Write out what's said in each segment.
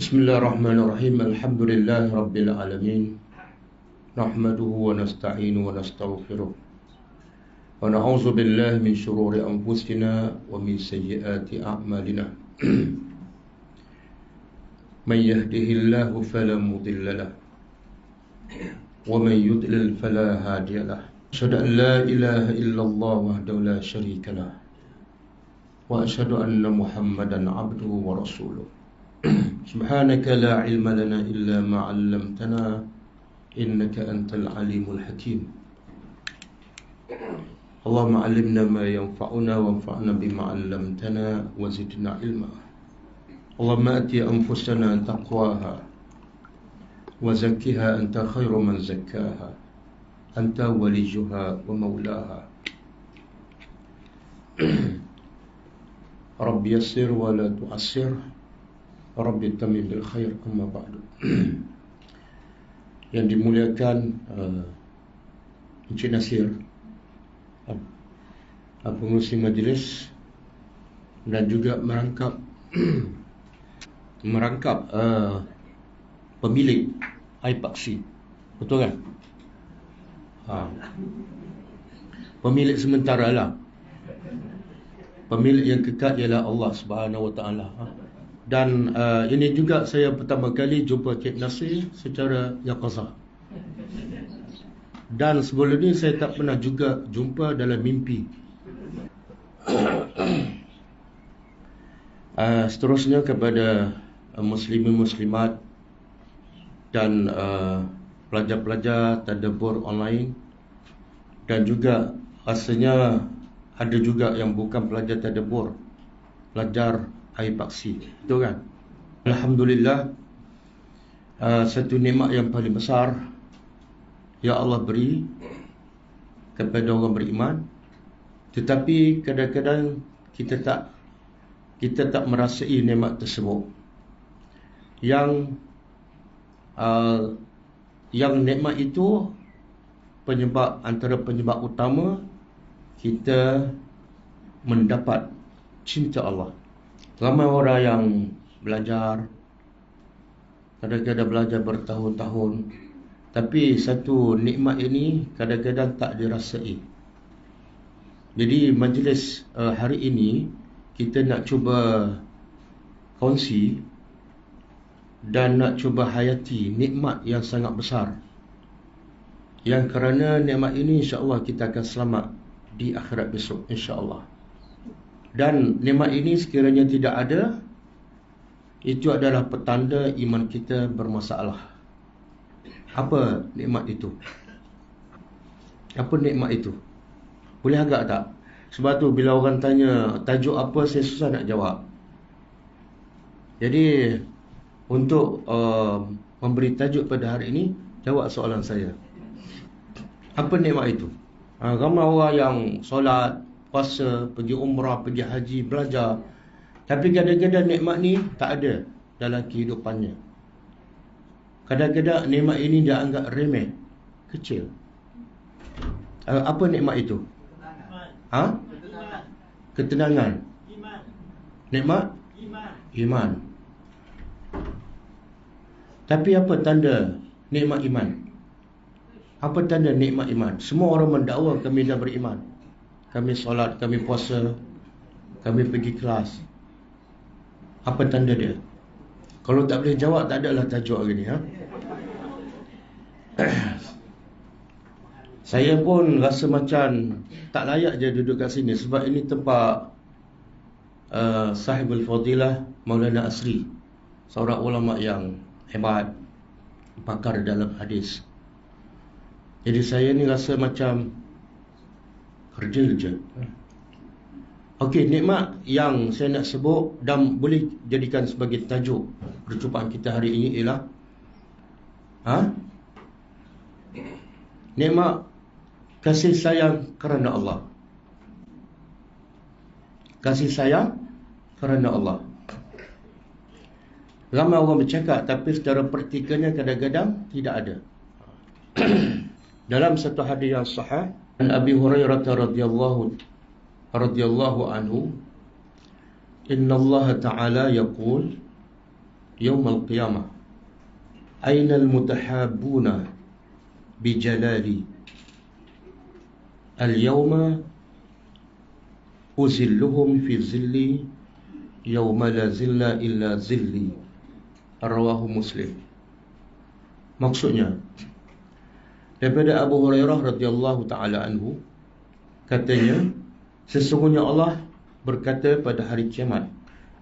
Bismillahirrahmanirrahim. Alhamdulillahi rabbil alamin. Nahmaduhu wa nasta'inu wa nastaghfiruh. Wa na'udzu billahi min shururi anfusina wa min sayyiati a'malina. Man yahdihillahu fala mudilla lahu wa man yudlil fala hadiya lahu. Asyhadu an la ilaha illallah wahdahu la syarika lahu wa asyhadu anna Muhammadan 'abduhu wa rasuluh. Subhanaka la ilma lana illa ma 'allamtana innaka antal alimul hakim. Allahumma 'allimna ma yanfa'una wanfa'na bima 'allamtana wa zidna ilma. Allahumma ati anfusana taqwaha wa zakkiha anta khairu man zakkaha anta waliyuha wa maulaha. Rabbi yassir wa la tu'assir, Rabbi tamim bil khair, amma ba'du. Yang dimuliakan Encik Nasir, pengurusi majlis, dan juga merangkap pemilik Aipaksi, betul kan? Pemilik sementara lah. Pemilik yang kekal ialah Allah Subhanahu Wa Taala. Dan ini juga saya pertama kali jumpa Cik Nasir secara yaqazah. Dan sebelum ini saya tak pernah juga jumpa dalam mimpi. Seterusnya kepada muslimin muslimat dan pelajar-pelajar tadabbur online, dan juga rasanya ada juga yang bukan pelajar tadabbur, pelajar Aipaksi, betul kan? Alhamdulillah, satu nikmat yang paling besar ya Allah beri kepada orang beriman. Tetapi kadang-kadang kita tak merasai nikmat tersebut. Yang nikmat itu antara penyebab utama kita mendapat cinta Allah. Ramai orang yang belajar, kadang-kadang belajar bertahun-tahun, tapi satu nikmat ini kadang-kadang tak dirasai. Jadi majlis hari ini kita nak cuba kongsi dan nak cuba hayati nikmat yang sangat besar, yang kerana nikmat ini insya-Allah kita akan selamat di akhirat besok, insya-Allah. Dan nikmat ini sekiranya tidak ada, itu adalah petanda iman kita bermasalah. Apa nikmat itu? Apa nikmat itu? Boleh agak tak? Sebab tu bila orang tanya tajuk apa, saya susah nak jawab. Jadi untuk memberi tajuk pada hari ini, jawab soalan saya. Apa nikmat itu? Ramai orang yang solat, puasa, pergi umrah, pergi haji, belajar, tapi kadang-kadang nikmat ni tak ada dalam kehidupannya. Kadang-kadang nikmat ini dia anggap remeh, kecil. Apa nikmat itu? Ketenangan. Nikmat? Iman. Tapi apa tanda nikmat iman? Apa tanda nikmat iman? Semua orang mendakwa kami dah beriman. Kami solat, kami puasa, kami pergi kelas. Apa tanda dia? Kalau tak boleh jawab, tak adalah tajuk hari ni. Saya pun rasa macam tak layak je duduk kat sini, sebab ini tempat Sahibul Fadilah Maulana Asri, seorang ulama yang hebat, pakar dalam hadis. Jadi saya ni rasa macam kerja je. Okey, nikmat yang saya nak sebut dan boleh jadikan sebagai tajuk perjumpaan kita hari ini ialah nikmat kasih sayang kerana Allah. Kasih sayang kerana Allah. Ramai orang bercakap, tapi secara praktikalnya kadang-kadang tidak ada. Dalam satu hadis yang sahih, an Abi Hurairah radhiyallahu anhu, inna Allah ta'ala yaqul Yaumal qiyamah. Ainal mutahabuna bijalali. Al-yawma uzilluhum fi zilli yawma la zilla illa zilli. Rawahu Muslim. Maksudnya, daripada Abu Hurairah radhiyallahu taala anhu, katanya, sesungguhnya Allah berkata pada hari kiamat,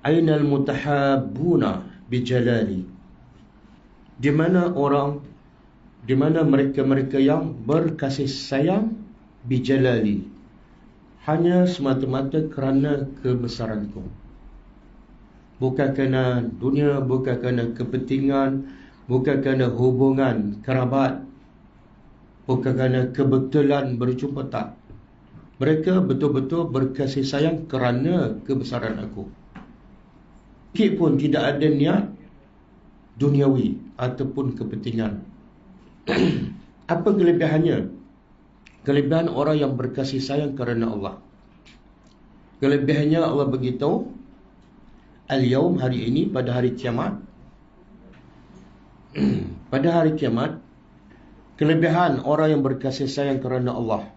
ainal mutahabuna bijalali. Di mana mereka-mereka yang berkasih sayang bijalali, hanya semata-mata kerana kebesaranku. Bukan kerana dunia, bukan kerana kepentingan, bukan kerana hubungan kerabat, bukan kerana kebetulan berjumpa, tak. Mereka betul-betul berkasih sayang kerana kebesaran aku. Sikit pun tidak ada niat duniawi ataupun kepentingan. Apa kelebihannya? Kelebihan orang yang berkasih sayang kerana Allah. Kelebihannya Allah beritahu, al-yawm, hari ini, pada hari kiamat. Pada hari kiamat, kelebihan orang yang berkasih sayang kerana Allah,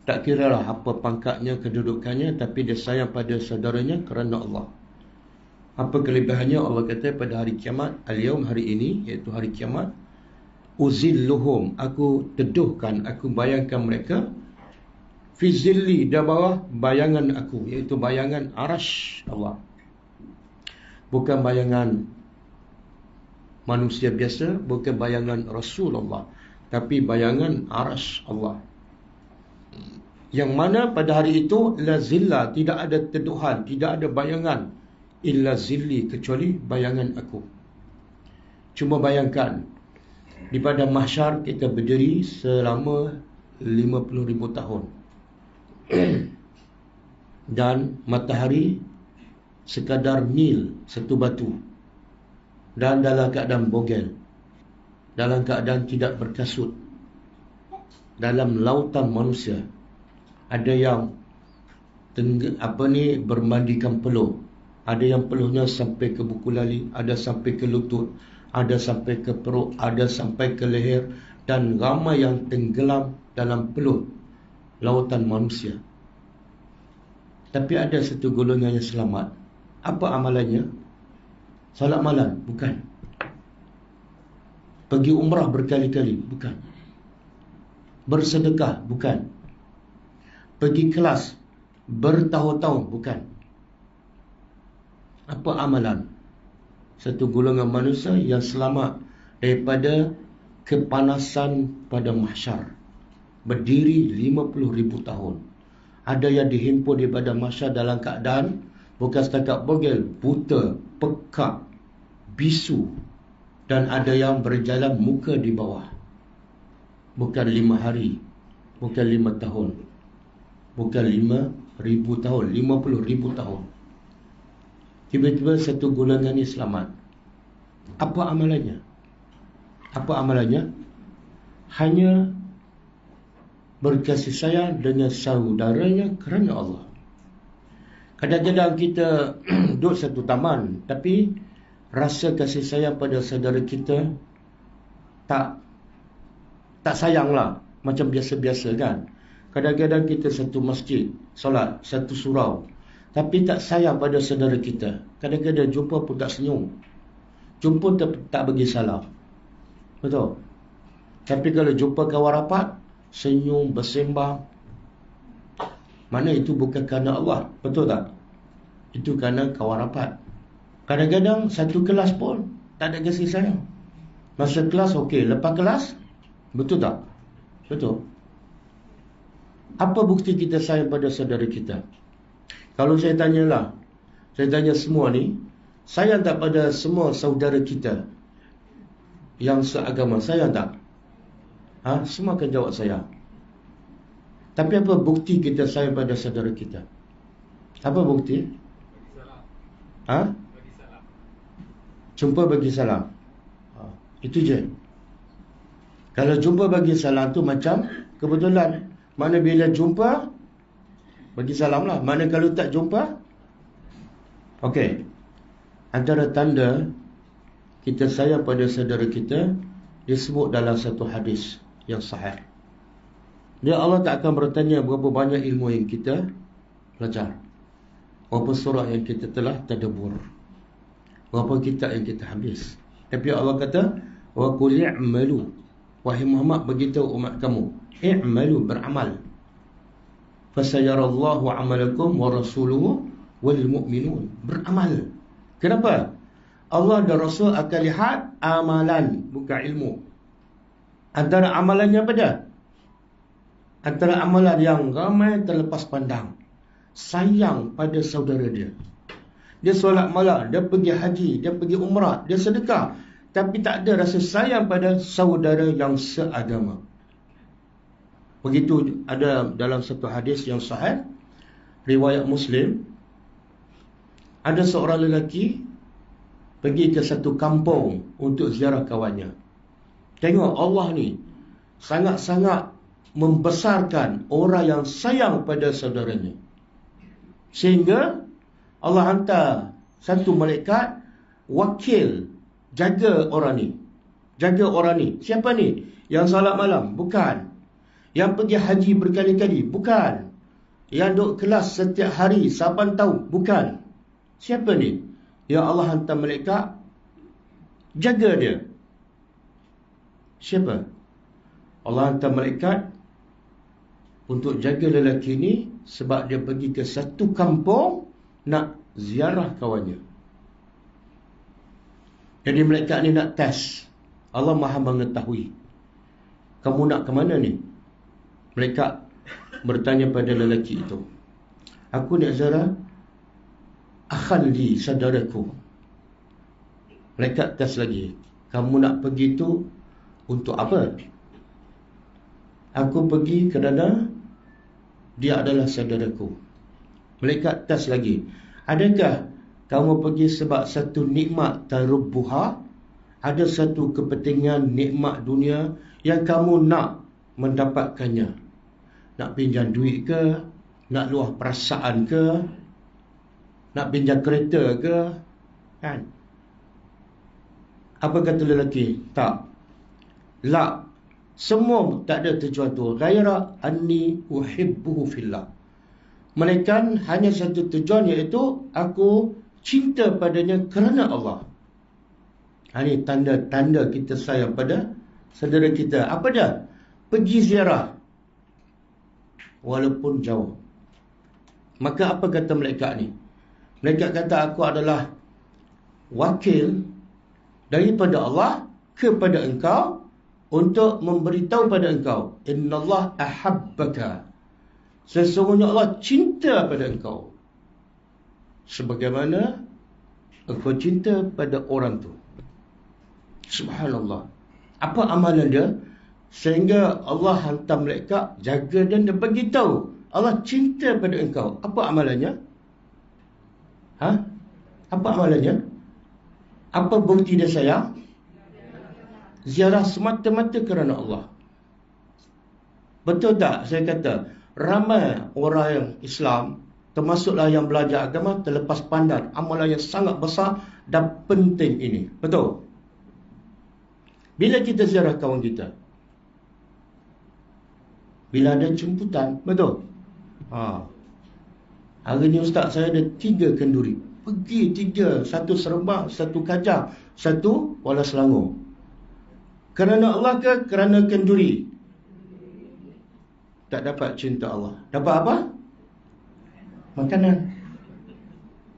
tak kiralah apa pangkatnya, kedudukannya, tapi dia sayang pada saudaranya kerana Allah. Apa kelebihannya? Allah kata pada hari kiamat, al-yawm, hari ini, iaitu hari kiamat, uzilluhum, aku teduhkan, aku bayangkan mereka, fi zilli, di bawah bayangan aku, iaitu bayangan arash Allah. Bukan bayangan manusia biasa, bukan bayangan Rasulullah, tapi bayangan arash Allah. Yang mana pada hari itu, la zilla, tidak ada teduhan, tidak ada bayangan, illa zilli, kecuali bayangan aku. Cuma bayangkan, di pada mahsyar kita berdiri selama 50,000 tahun. Dan matahari sekadar mil, satu batu. Dan dalam keadaan bogel, dalam keadaan tidak berkasut. Dalam lautan manusia, ada yang bermandikan peluh. Ada yang peluhnya sampai ke buku lali, ada sampai ke lutut, ada sampai ke perut, ada sampai ke leher, dan ramai yang tenggelam dalam peluh lautan manusia. Tapi ada satu golongan yang selamat. Apa amalannya? Salat malam? Bukan. Pergi umrah berkali-kali? Bukan. Bersedekah? Bukan. Pergi kelas bertahun-tahun? Bukan. Apa amalan? Satu golongan manusia yang selamat daripada kepanasan pada mahsyar. Berdiri 50,000 tahun. Ada yang dihimpun daripada mahsyar dalam keadaan bukan setakat bogel, buta, pekak, bisu. Dan ada yang berjalan muka di bawah. Bukan 5 hari, bukan 5 tahun, bukan 5,000 tahun, 50,000 tahun. Tiba-tiba satu golongan ini selamat. Apa amalannya? Apa amalannya? Hanya berkasih sayang dengan saudaranya kerana Allah. Kadang-kadang kita duduk satu taman, tapi rasa kasih sayang pada saudara kita tak sayanglah, macam biasa-biasa kan. Kadang-kadang kita satu masjid, solat, satu surau, tapi tak sayang pada saudara kita. Kadang-kadang jumpa pun tak senyum, jumpa tak bagi salam. Betul? Tapi kalau jumpa kawan rapat, senyum, bersembang. Mana itu bukan kerana Allah. Betul tak? Itu kerana kawan rapat. Kadang-kadang satu kelas pun tak ada kasih sayang. Masa kelas okey, lepas kelas, betul tak? Betul. Apa bukti kita sayang pada saudara kita? Kalau saya tanya semua ni, sayang tak pada semua saudara kita yang seagama? Sayang tak? Semua akan jawab sayang. Tapi apa bukti kita sayang pada saudara kita? Apa bukti? Jumpa bagi salam. Itu je. Kalau jumpa bagi salam tu macam kebetulan. Mana bila jumpa, bagi salam lah. Mana kalau tak jumpa, okey. Antara tanda kita sayang pada saudara kita disebut dalam satu hadis yang sahih. Dia Allah tak akan bertanya berapa banyak ilmu yang kita belajar, berapa surah yang kita telah tadabbur, berapa kitab yang kita habis. Tapi Allah kata, wa qul i'malu, wahai Muhammad, beritahu umat kamu, i'malu, beramal, fasayarallahu amalakum wa rasuluhu wal mu'minun. Beramal. Kenapa? Allah dan Rasul akan lihat amalan, bukan ilmu. Antara amalannya apa dia? Antara amalan yang ramai terlepas pandang, sayang pada saudara dia. Dia solat malam, dia pergi haji, dia pergi umrah, dia sedekah, tapi tak ada rasa sayang pada saudara yang seagama. Begitu ada dalam satu hadis yang sahih, riwayat Muslim, ada seorang lelaki pergi ke satu kampung untuk ziarah kawannya. Tengok Allah ni sangat-sangat membesarkan orang yang sayang pada saudaranya, sehingga Allah hantar satu malaikat wakil jaga orang ni. Jaga orang ni. Siapa ni? Yang salat malam? Bukan. Yang pergi haji berkali-kali? Bukan. Yang duduk kelas setiap hari 8 tahun? Bukan. Siapa ni? Ya Allah hantar malaikat jaga dia. Siapa? Allah hantar malaikat untuk jaga lelaki ni sebab dia pergi ke satu kampung nak ziarah kawannya. Jadi malaikat ni nak test. Allah Maha mengetahui, kamu nak ke mana ni? Malaikat bertanya pada lelaki itu, aku nak ziarah akhan li, saudaraku. Malaikat test lagi, kamu nak pergi tu untuk apa? Aku pergi kerana dia adalah saudaraku. Malaikat test lagi, adakah kamu pergi sebab satu nikmat tarubbuha? Ada satu kepentingan nikmat dunia yang kamu nak mendapatkannya? Nak pinjam duit ke? Nak luah perasaan ke? Nak pinjam kereta ke? Kan? Apa kata lelaki? Tak. La. Semua tak ada tujuan tu. Ghaira anni uhibbuhu fillah. Melainkan hanya satu tujuan, iaitu aku cinta padanya kerana Allah. Ini tanda-tanda kita sayang pada saudara kita. Apa dia? Pergi ziarah walaupun jauh. Maka apa kata malaikat ni? Malaikat kata, aku adalah wakil daripada Allah kepada engkau untuk memberitahu pada engkau, innallah ahabbaka, sesungguhnya Allah cinta pada engkau sebagaimana engkau cinta pada orang tu. Subhanallah. Apa amalan dia sehingga Allah hantar malaikat jaga dan dia beritahu Allah cinta pada engkau? Apa amalannya? Apa amalannya? Apa bukti dia sayang? Ziarah semata-mata kerana Allah. Betul tak saya kata ramai orang yang Islam, termasuklah yang belajar agama, terlepas pandang amalan yang sangat besar dan penting ini? Betul? Bila kita ziarah kawan kita, bila ada jemputan, betul? Hari ni ustaz saya ada 3 kenduri. Pergi 3, satu Seremban, satu Kajang, satu Kuala Selangor. Kerana Allah ke kerana kenduri? Tak dapat cinta Allah. Dapat apa? Makanan.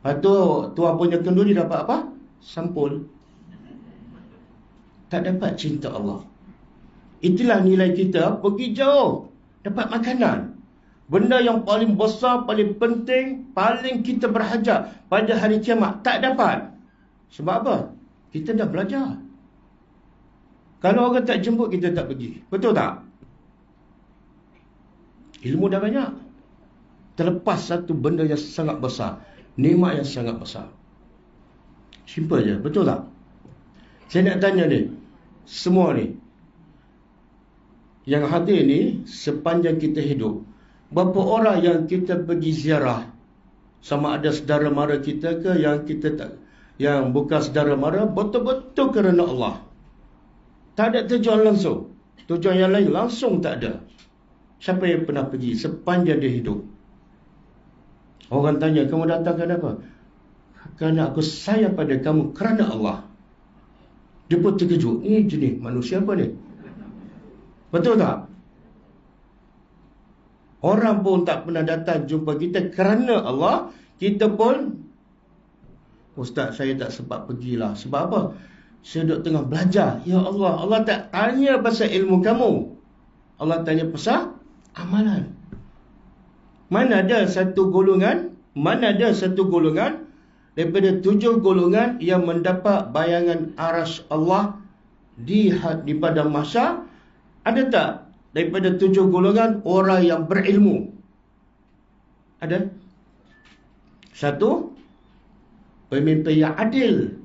Lepas tu tuan punya kenduri dapat apa? Sampul. Tak dapat cinta Allah. Itulah nilai kita pergi jauh, dapat makanan. Benda yang paling besar, paling penting, paling kita berhajat pada hari kiamat, tak dapat. Sebab apa? Kita dah belajar. Kalau orang tak jemput, kita tak pergi. Betul tak? Ilmu dah banyak. Terlepas satu benda yang sangat besar, nikmat yang sangat besar. Simple je, betul tak? Saya nak tanya ni, semua ni yang hadir ni, sepanjang kita hidup, berapa orang yang kita pergi ziarah? Sama ada saudara mara kita ke, yang kita tak, yang bukan saudara mara, betul-betul kerana Allah. Tak ada tujuan langsung. Tujuan yang lain langsung tak ada. Siapa yang pernah pergi sepanjang dia hidup? Orang tanya, kamu datang kenapa? Kerana aku sayang pada kamu kerana Allah. Dia pun terkejut. Ni jenis manusia apa ni? Betul tak? Orang pun tak pernah datang jumpa kita kerana Allah. Kita pun, Ustaz, saya tak sempat pergilah. Sebab apa? Saya duduk tengah belajar. Ya Allah, Allah tak tanya pasal ilmu kamu. Allah tanya pasal amalan. Mana ada satu golongan daripada 7 golongan yang mendapat bayangan arasy Allah di padang mahsyar? Ada tak daripada 7 golongan orang yang berilmu? Ada? 1, pemimpin yang adil,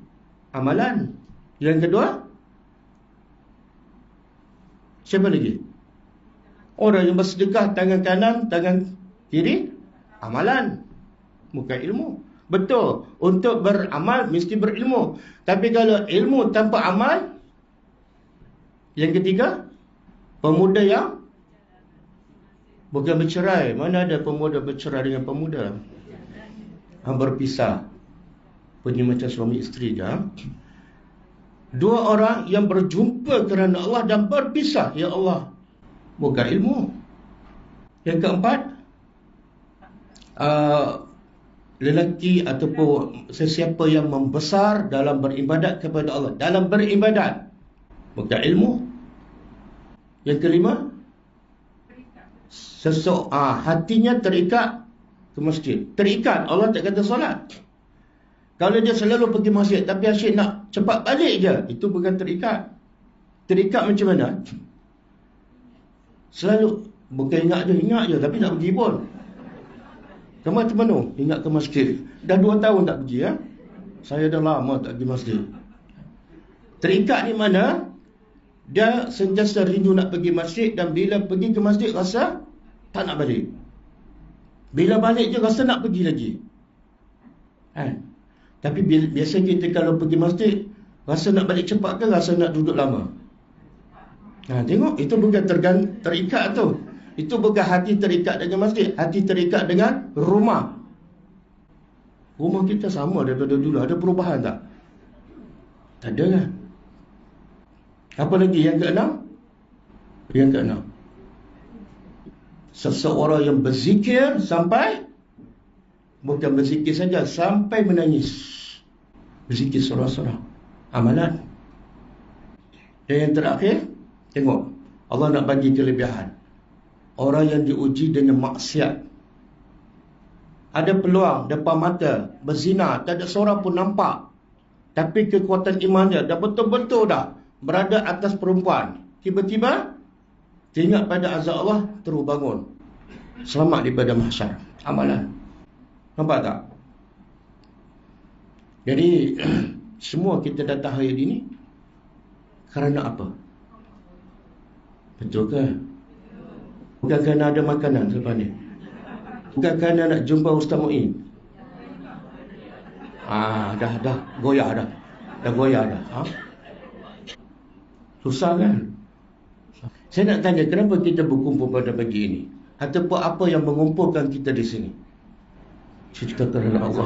amalan. Yang kedua, siapa lagi? Orang yang bersedekah tangan kanan, tangan kiri, amalan, bukan ilmu. Betul, untuk beramal mesti berilmu. Tapi kalau ilmu tanpa amal, yang ketiga, pemuda yang bukan bercerai. Mana ada pemuda bercerai dengan pemuda? Berpisah. Punya macam suami isteri je. 2 orang yang berjumpa kerana Allah dan berpisah. Ya Allah, bukan ilmu. Yang keempat, lelaki ataupun sesiapa yang membesar dalam beribadat kepada Allah. Dalam beribadat, bukan ilmu. Yang kelima, hatinya terikat ke masjid. Terikat, Allah tak kata solat. Kalau dia selalu pergi masjid tapi asyik nak cepat balik je, itu bukan terikat. Terikat macam mana? Selalu, bukan ingat je tapi nak pergi pun. Ke mana? Ingat ke masjid. Dah 2 tahun tak pergi, ya? Saya dah lama tak pergi masjid. Terikat ni mana? Dia sentiasa rindu nak pergi masjid, dan bila pergi ke masjid rasa tak nak balik. Bila balik je rasa nak pergi lagi. Tapi biasa kita kalau pergi masjid, rasa nak balik cepat ke rasa nak duduk lama? Tengok, itu bukan terikat tu. Itu bukan hati terikat dengan masjid. Hati terikat dengan rumah. Rumah kita sama daripada dulu. Ada perubahan tak? Tak ada kan? Apa lagi yang keenam? Yang keenam, seseorang yang berzikir sampai, bukan berzikir saja, sampai menangis. Berzikir sorang-sorang, amalan. Dan yang terakhir, tengok, Allah nak bagi kelebihan. Orang yang diuji dengan maksiat, ada peluang depan mata, berzina, tak ada seorang pun nampak, tapi kekuatan iman dia dah betul-betul dah berada atas perempuan. Tiba-tiba teringat pada azab Allah, terus bangun, selamat daripada mahsyar. Amalan. Nampak tak? Jadi semua kita datang hari ini kerana apa? Betul ke? Bukan kerana ada makanan selepas ni. Bukan kerana nak jumpa Ustaz Mu'in. Dah goyah dah. Dah goyah dah. Susah kan? Saya nak tanya, kenapa kita berkumpul pada pagi ini? Ataupun apa yang mengumpulkan kita di sini? Cerita kerana Allah.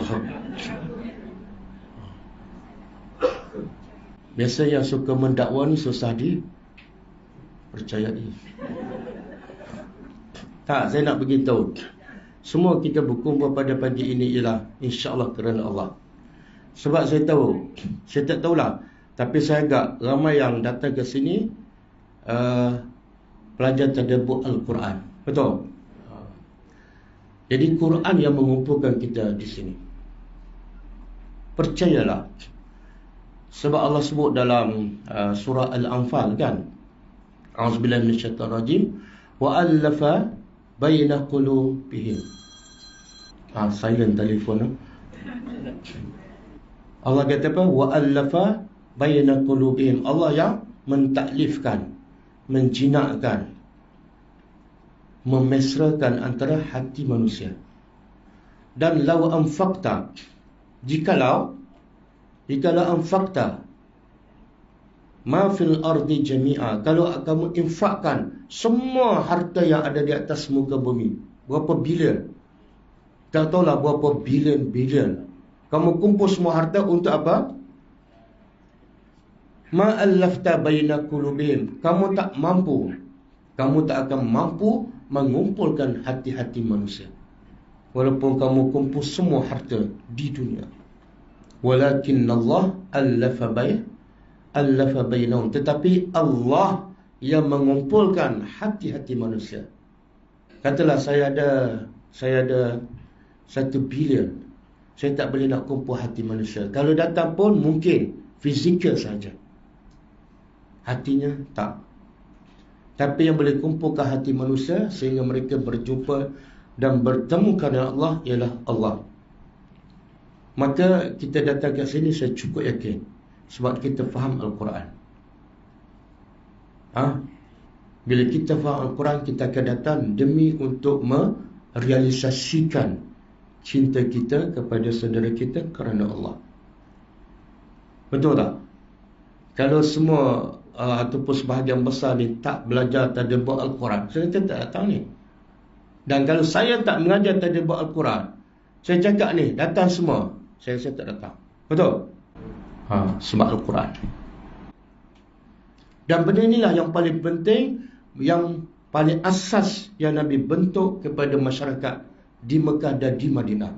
Biasa yang suka mendakwa ni susah dipercayai. Tak, saya nak beritahu, semua kita berkumpul pada pagi ini ialah insya-Allah kerana Allah. Sebab saya tahu, saya tak tahulah, tapi saya agak ramai yang datang ke sini pelajar tadabbur Al-Quran. Betul? Jadi Quran yang mengumpulkan kita di sini. Percayalah. Sebab Allah sebut dalam surah Al-Anfal kan, A'udzubillahi minasyaitanir rajim, wa allafa baina qulubihim. Silent telefon. Allah kata apa? Wa allafa baina qulubihim. Allah yang mentaklifkan, menjinakkan, memesrakan antara hati manusia. Dan law anfaqta, jikalau jikalau anfaqta ma fil ardi jami'a, kalau kamu infakkan semua harta yang ada di atas muka bumi, berapa bilion, tak tahulah berapa bilion, kamu kumpul semua harta untuk apa? Ma allafta baina qulubihim, kamu tak akan mampu mengumpulkan hati-hati manusia, walaupun kamu kumpul semua harta di dunia. Walakin Allah allafa bainahum, tetapi Allah yang mengumpulkan hati-hati manusia. Katalah saya ada 1 bilion, saya tak boleh nak kumpul hati manusia. Kalau datang pun mungkin fizikal saja, hatinya tak. Tapi yang boleh kumpulkan hati manusia sehingga mereka berjumpa dan bertemu dengan Allah ialah Allah. Maka kita datang ke sini saya cukup yakin sebab kita faham Al-Quran. Bila kita faham Al-Quran, kita akan datang demi untuk merealisasikan cinta kita kepada saudara kita kerana Allah. Betul tak? Kalau semua ataupun sebahagian besar ni tak belajar tadabbur Al-Quran, saya tak datang ni. Dan kalau saya tak mengajar tadabbur Al-Quran, saya cakap ni, datang semua, saya tak datang. Betul? Sebab Al-Quran. Dan benda inilah yang paling penting, yang paling asas yang Nabi bentuk kepada masyarakat di Mekah dan di Madinah.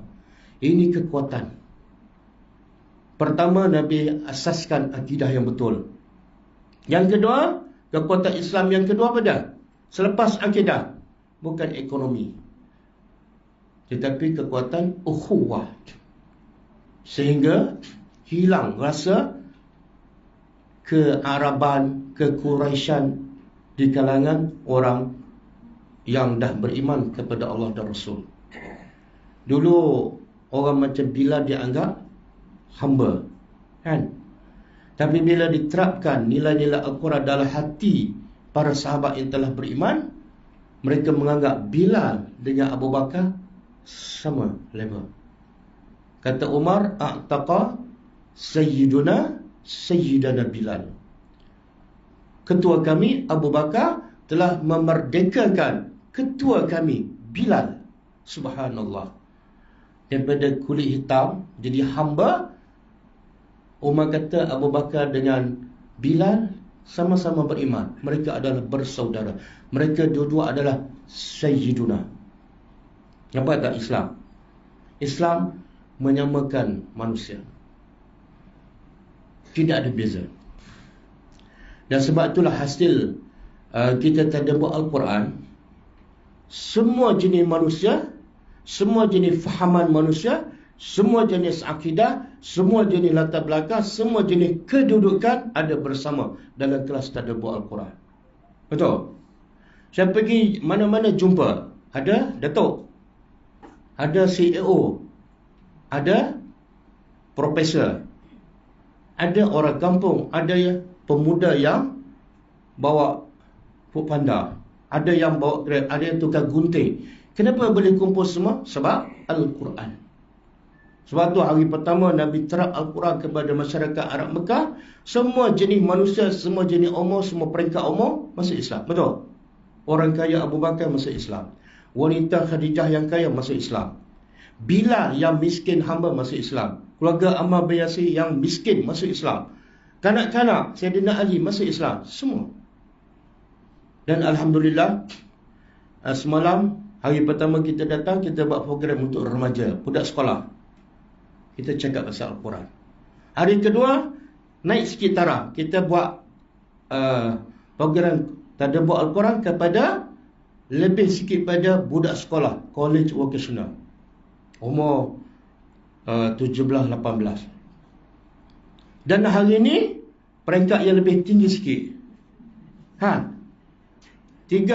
Ini kekuatan. Pertama, Nabi asaskan akidah yang betul. Yang kedua, kekuatan Islam yang kedua apa dah? Selepas akidah, bukan ekonomi, tetapi kekuatan ukhuwah. Sehingga hilang rasa kearaban, kekuraisyan di kalangan orang yang dah beriman kepada Allah dan Rasul. Dulu orang macam Bilal dianggap hamba, kan? Tapi bila diterapkan nilai-nilai Al-Quran dalam hati para sahabat yang telah beriman, mereka menganggap Bilal dengan Abu Bakar sama level. Kata Umar, a'taqa sayyiduna Bilal. Ketua kami Abu Bakar telah memerdekakan ketua kami Bilal. Subhanallah. Daripada kulit hitam jadi hamba. Umar kata Abu Bakar dengan Bilal sama-sama beriman. Mereka adalah bersaudara. Mereka dua-dua adalah sayyiduna. Apa tak Islam? Islam menyamakan manusia. Tidak ada beza. Dan sebab itulah hasil kita tadabbur Al-Quran, semua jenis manusia, semua jenis fahaman manusia, semua jenis akidah, semua jenis latar belakang, semua jenis kedudukan ada bersama dalam kelas tadabbur Al-Quran. Betul? Saya pergi mana-mana jumpa, ada Datuk, ada CEO, ada profesor, ada orang kampung, ada pemuda yang bawa foodpanda, ada yang bawa Grab, ada yang tukar gunting. Kenapa boleh kumpul semua? Sebab Al-Quran. Sebab tu hari pertama Nabi terap Al-Quran kepada masyarakat Arab Mekah, semua jenis manusia, semua jenis umur, semua peringkat umur masuk Islam. Betul? Orang kaya Abu Bakar masuk Islam, wanita Khadijah yang kaya masuk Islam, Bilal yang miskin hamba masuk Islam, keluarga Ammar bin Yasir yang miskin masuk Islam, kanak-kanak Sayyidina Ali masuk Islam, semua. Dan Alhamdulillah, semalam hari pertama kita datang, kita buat program untuk remaja, budak sekolah. Kita cakap pasal Al-Quran. Hari kedua, naik sikit taraf, kita buat program tadabbur Al-Quran kepada lebih sikit pada budak sekolah, college vocational, umur 17-18. Dan hari ini peringkat yang lebih tinggi sikit. 3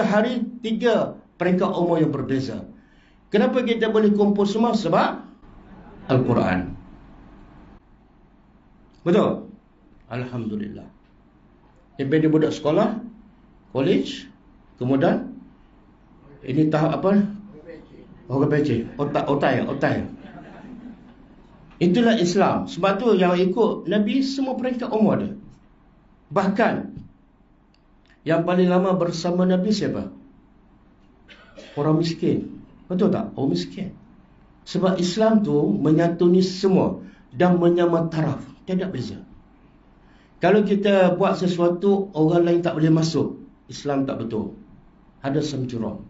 hari 3 peringkat umur yang berbeza. Kenapa kita boleh kumpul semua? Sebab Al-Quran. Betul? Alhamdulillah. Daripada budak sekolah, college, kemudian ini tahap apa? Orang PC, otai. Itulah Islam. Sebab tu yang ikut Nabi semua peringkat umur ada. Bahkan yang paling lama bersama Nabi siapa? Orang miskin. Betul tak? Orang miskin. Sebab Islam tu menyatuni semua dan menyama taraf. Tidak beza. Kalau kita buat sesuatu orang lain tak boleh masuk, Islam tak betul. Ada semcurang.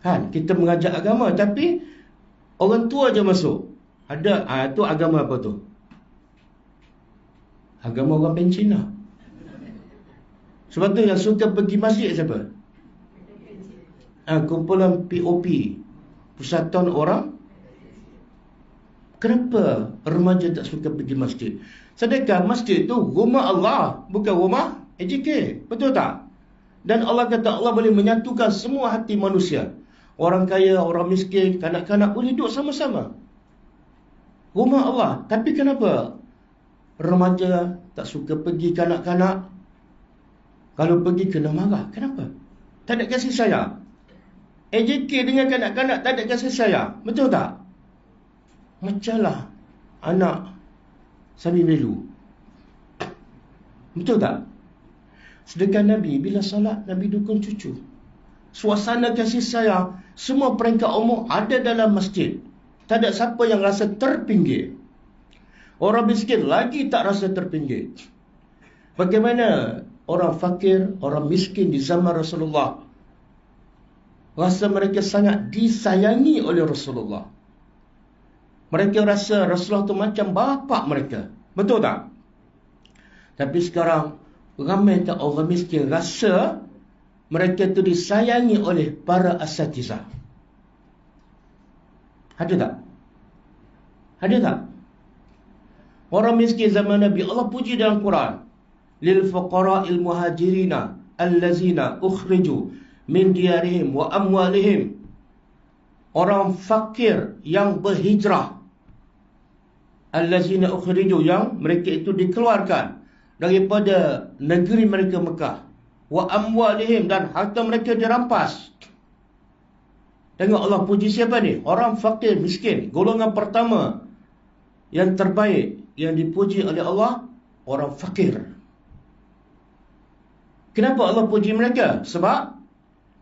Kan? Kita mengajar agama tapi orang tua je masuk. Ada, tu agama apa tu? Agama orang pencina. Sebab tu yang suka pergi masjid siapa? Kumpulan POP, Persatuan Orang. Kenapa remaja tak suka pergi masjid? Sedangkan masjid tu rumah Allah, bukan rumah AJK. Betul tak? Dan Allah kata Allah boleh menyatukan semua hati manusia. Orang kaya, orang miskin, kanak-kanak boleh duduk sama-sama. Rumah Allah. Tapi kenapa remaja tak suka pergi, kanak-kanak? Kalau pergi kena marah. Kenapa? Tak ada kasih sayang. AJK dengan kanak-kanak tak ada kasih sayang. Betul tak? Macamlah anak Sami Melu. Betul tak? Sedangkan Nabi bila salat, Nabi dukung cucu. Suasana kasih sayang, semua peringkat umur ada dalam masjid. Tak ada siapa yang rasa terpinggir. Orang miskin lagi tak rasa terpinggir. Bagaimana orang fakir, orang miskin di zaman Rasulullah rasa mereka sangat disayangi oleh Rasulullah. Mereka rasa Rasulullah tu macam bapa mereka. Betul tak? Tapi sekarang ramai tak orang miskin rasa mereka tu disayangi oleh para asatizah. Ada tak? Ada tak? Orang miskin zaman Nabi Allah puji dalam Quran. Lil fuqara'il muhajirina allazina ukhriju min diyarihim wa amwalihim. Orang fakir yang berhijrah. Allazina ukhriju, yang mereka itu dikeluarkan daripada negeri mereka Mekah. Wa amwalihim, dan harta mereka dirampas. Tengok Allah puji siapa ni? Orang fakir, miskin. Golongan pertama yang terbaik yang dipuji oleh Allah, orang fakir. Kenapa Allah puji mereka? Sebab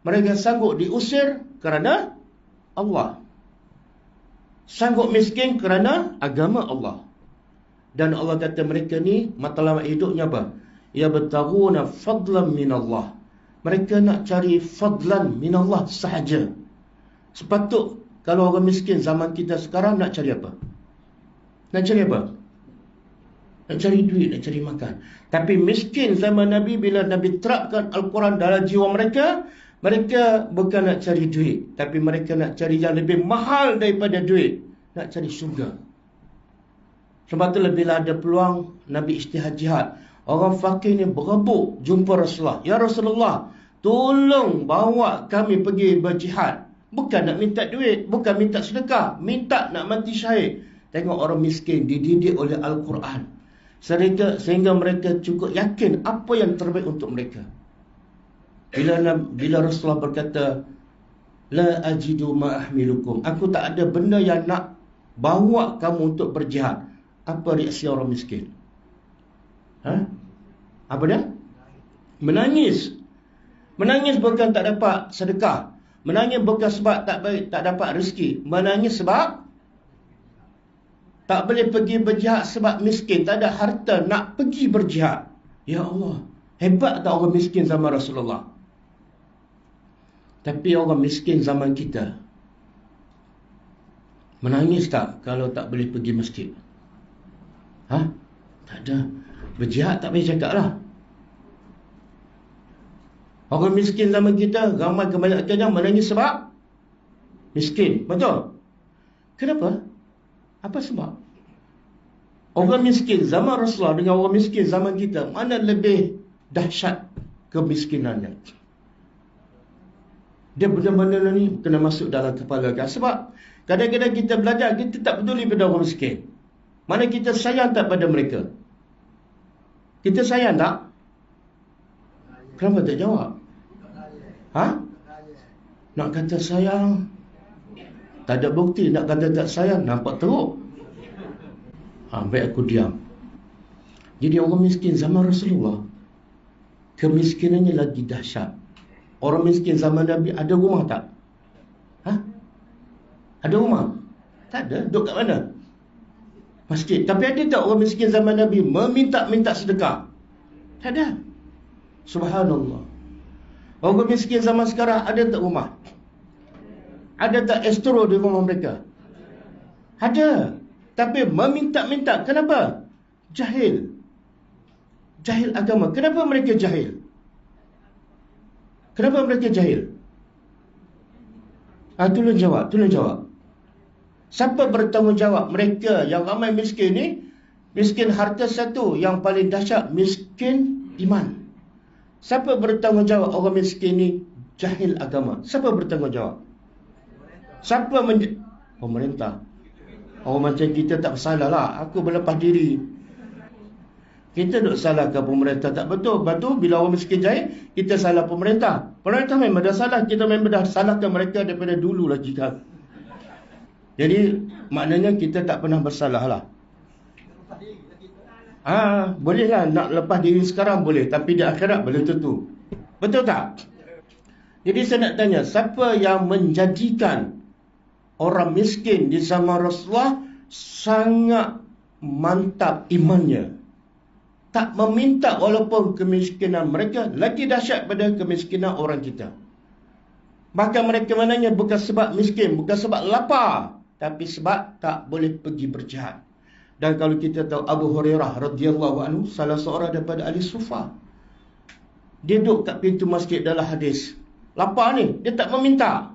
mereka sanggup diusir kerana Allah. Sanggup miskin kerana agama Allah. Dan Allah kata mereka ni matlamat hidupnya apa? Ya bertaguna fadlan minallah. Mereka nak cari fadlan minallah sahaja. Sepatut kalau orang miskin zaman kita sekarang nak cari apa? Nak cari apa? Nak cari duit, nak cari makan. Tapi miskin zaman Nabi, bila Nabi terapkan Al-Quran dalam jiwa mereka, mereka bukan nak cari duit, tapi mereka nak cari yang lebih mahal daripada duit. Nak cari syurga. Sebab tu bila ada peluang, Nabi ijtihad jihad. Orang fakir ni berebut jumpa Rasulullah. Ya Rasulullah, tolong bawa kami pergi berjihad. Bukan nak minta duit, bukan minta sedekah, minta nak mati syahid. Tengok orang miskin dididik oleh Al-Quran. Sehingga mereka cukup yakin apa yang terbaik untuk mereka. Bila Rasulullah berkata, La ajidu ma'ahmilukum, aku tak ada benda yang nak bawa kamu untuk berjihad. Apa reaksi orang miskin? Apa dia? Menangis. Menangis bukan tak dapat sedekah. Menangis bukan sebab tak dapat rezeki. Menangis sebab tak boleh pergi berjihad sebab miskin. Tak ada harta nak pergi berjihad. Ya Allah, hebat tak orang miskin zaman Rasulullah? Tapi orang miskin zaman kita menangis tak kalau tak boleh pergi masjid? Tak ada. Berjihad tak payah cakap lah. Orang miskin zaman kita, ramai kebanyakannya menangis sebab miskin. Betul? Kenapa? Apa sebab? Orang miskin zaman Rasulullah dengan orang miskin zaman kita, mana lebih dahsyat kemiskinannya? Dia benar-benar ni kena masuk dalam kepala kan. Sebab kadang-kadang kita belajar, kita tak peduli pada orang miskin. Mana kita sayang tak pada mereka? Kita sayang tak? Kenapa tak jawab? Nak kata sayang, tak ada bukti. Nak kata tak sayang, nampak teruk. Baik aku diam. Jadi orang miskin zaman Rasulullah, kemiskinannya lagi dahsyat. Orang miskin zaman Nabi ada rumah tak? Ada rumah? Tak ada. Duduk kat mana? Masjid. Tapi ada tak orang miskin zaman Nabi meminta-minta sedekah? Tak ada. Subhanallah. Orang miskin zaman sekarang ada tak rumah? Ada tak estro di rumah mereka? Ada. Tapi meminta-minta. Kenapa? Jahil. Jahil agama. Kenapa mereka jahil? Kenapa mereka jahil? Tolong jawab. Siapa bertanggungjawab? Mereka yang ramai miskin ni, miskin harta satu, yang paling dahsyat miskin iman. Siapa bertanggungjawab orang miskin ni jahil agama? Siapa bertanggungjawab? Pemerintah. Orang macam kita tak salah lah. Aku berlepas diri. Kita duk salahkan pemerintah tak betul. Lepas tu bila orang miskin jahil, kita salah pemerintah. Pemerintah memang dah salah. Kita memang dah salahkan mereka daripada dulu lagi kan. Jadi maknanya kita tak pernah bersalah lah. Boleh lah nak lepas diri sekarang boleh. Tapi di akhirat belum tentu. Betul tak? Jadi saya nak tanya, siapa yang menjadikan orang miskin di zaman Rasulullah sangat mantap imannya? Tak meminta walaupun kemiskinan mereka lagi dahsyat pada kemiskinan orang kita. Bahkan mereka mananya bukan sebab miskin, bukan sebab lapar, tapi sebab tak boleh pergi berjihad. Dan kalau kita tahu Abu Hurairah radhiyallahu anhu, salah seorang daripada ahli sufa, dia duduk kat pintu masjid dalam hadis. Lapar ni, dia tak meminta.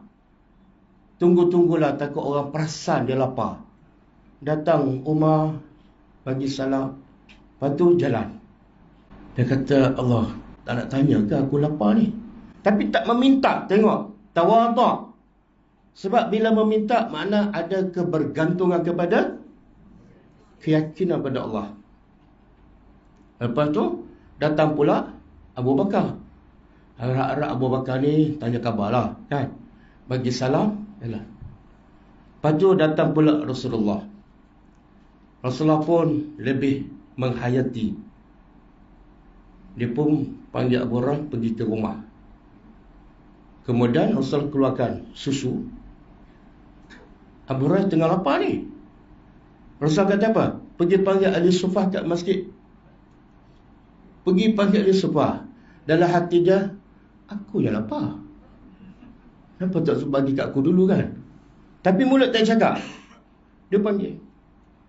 Tunggu-tunggulah takut orang perasan dia lapar. Datang Umar, bagi salam, lepas tu jalan. Dia kata, Allah, tak nak tanya ke aku lapar ni? Tapi tak meminta, tengok, tawaduk. Sebab bila meminta, makna ada kebergantungan kepada keyakinan pada Allah. Lepas tu, datang pula Abu Bakar. Harap-harap Abu Bakar ni tanya khabar lah, kan? Bagi salam, yalah. Lepas tu datang pula Rasulullah. Rasulullah pun lebih menghayati. Dia pun panggil Abu Hurairah pergi ke rumah. Kemudian Rasul keluarkan susu. Abu Hurairah tengah lapar ni. Rasul kata apa? Pergi panggil ahli sufah kat masjid. Pergi panggil ahli sufah. Dalam hati dia, aku yang lapar. Kenapa tak bagi kat aku dulu kan? Tapi mulut tak cakap. Dia panggil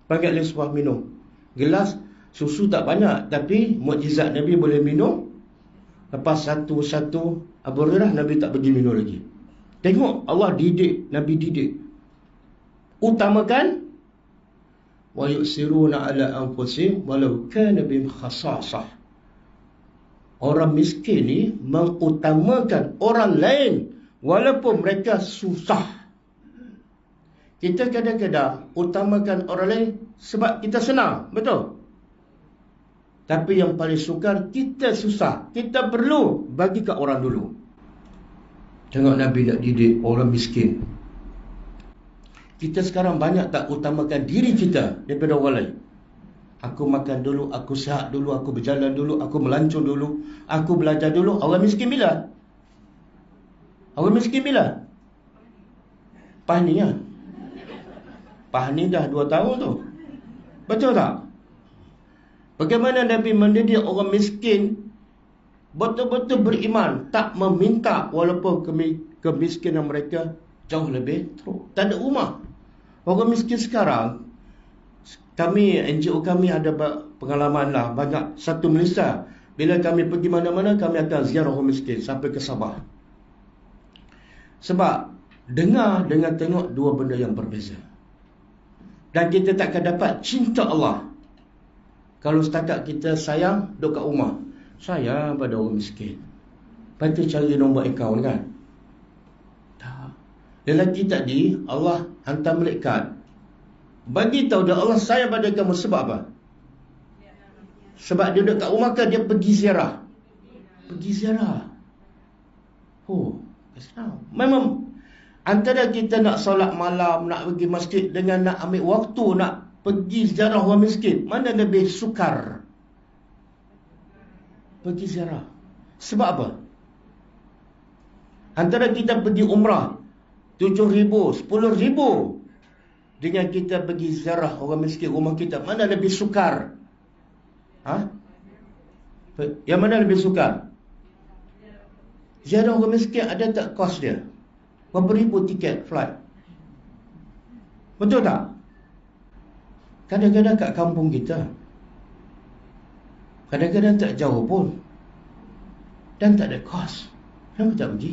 ahli sufah minum. Gelas susu tak banyak, tapi mukjizat Nabi boleh minum. Lepas satu-satu Abu Hurairah, Nabi tak pergi minum lagi. Tengok Allah didik, Nabi didik. Utamakan wa yusiruna ala anfusihim walau kana bihim khasasah. Orang miskin ni mengutamakan orang lain walaupun mereka susah. Kita kadang-kadang utamakan orang lain sebab kita senang, betul? Tapi yang paling sukar, kita susah. Kita perlu bagi kat orang dulu. Tengok Nabi nak didik orang miskin. Kita sekarang banyak tak utamakan diri kita daripada orang lain. Aku makan dulu, aku sihat dulu, aku berjalan dulu, aku melancong dulu, aku belajar dulu. Orang miskin bila? Orang miskin bila? Pah ni ya? Pah ni dah 2 tahun tu. Betul tak? Bagaimana Nabi mendidik orang miskin betul-betul beriman, tak meminta walaupun kemiskinan mereka jauh lebih teruk. Tak ada rumah. Orang miskin sekarang, kami, NGO kami ada pengalaman lah, banyak satu Malaysia. Bila kami pergi mana-mana, kami akan ziarah orang miskin sampai ke Sabah. Sebab dengar dengan tengok dua benda yang berbeza. Dan kita takkan dapat cinta Allah kalau setakat kita sayang duduk kat rumah, sayang pada orang miskin. Lepas tu cari nombor akaun kan. Tak. Lelaki tadi Allah hantar malaikat bagi tahu dia Allah sayang pada kamu. Sebab apa? Sebab dia duduk kat rumah kan, dia pergi ziarah. Pergi ziarah. Oh, Islam. Memang antara kita nak solat malam, nak pergi masjid dengan nak ambil waktu nak pergi ziarah orang miskin, mana lebih sukar? Pergi ziarah. Sebab apa? Antara kita pergi umrah 7,000, 10,000 dengan kita pergi ziarah orang miskin rumah kita, mana lebih sukar? Yang mana lebih sukar? Ziarah orang miskin ada tak kos dia? Berapa ribu tiket flight? Betul tak? Kadang-kadang kat kampung kita, kadang-kadang tak jauh pun, dan tak ada kos. Kenapa tak pergi?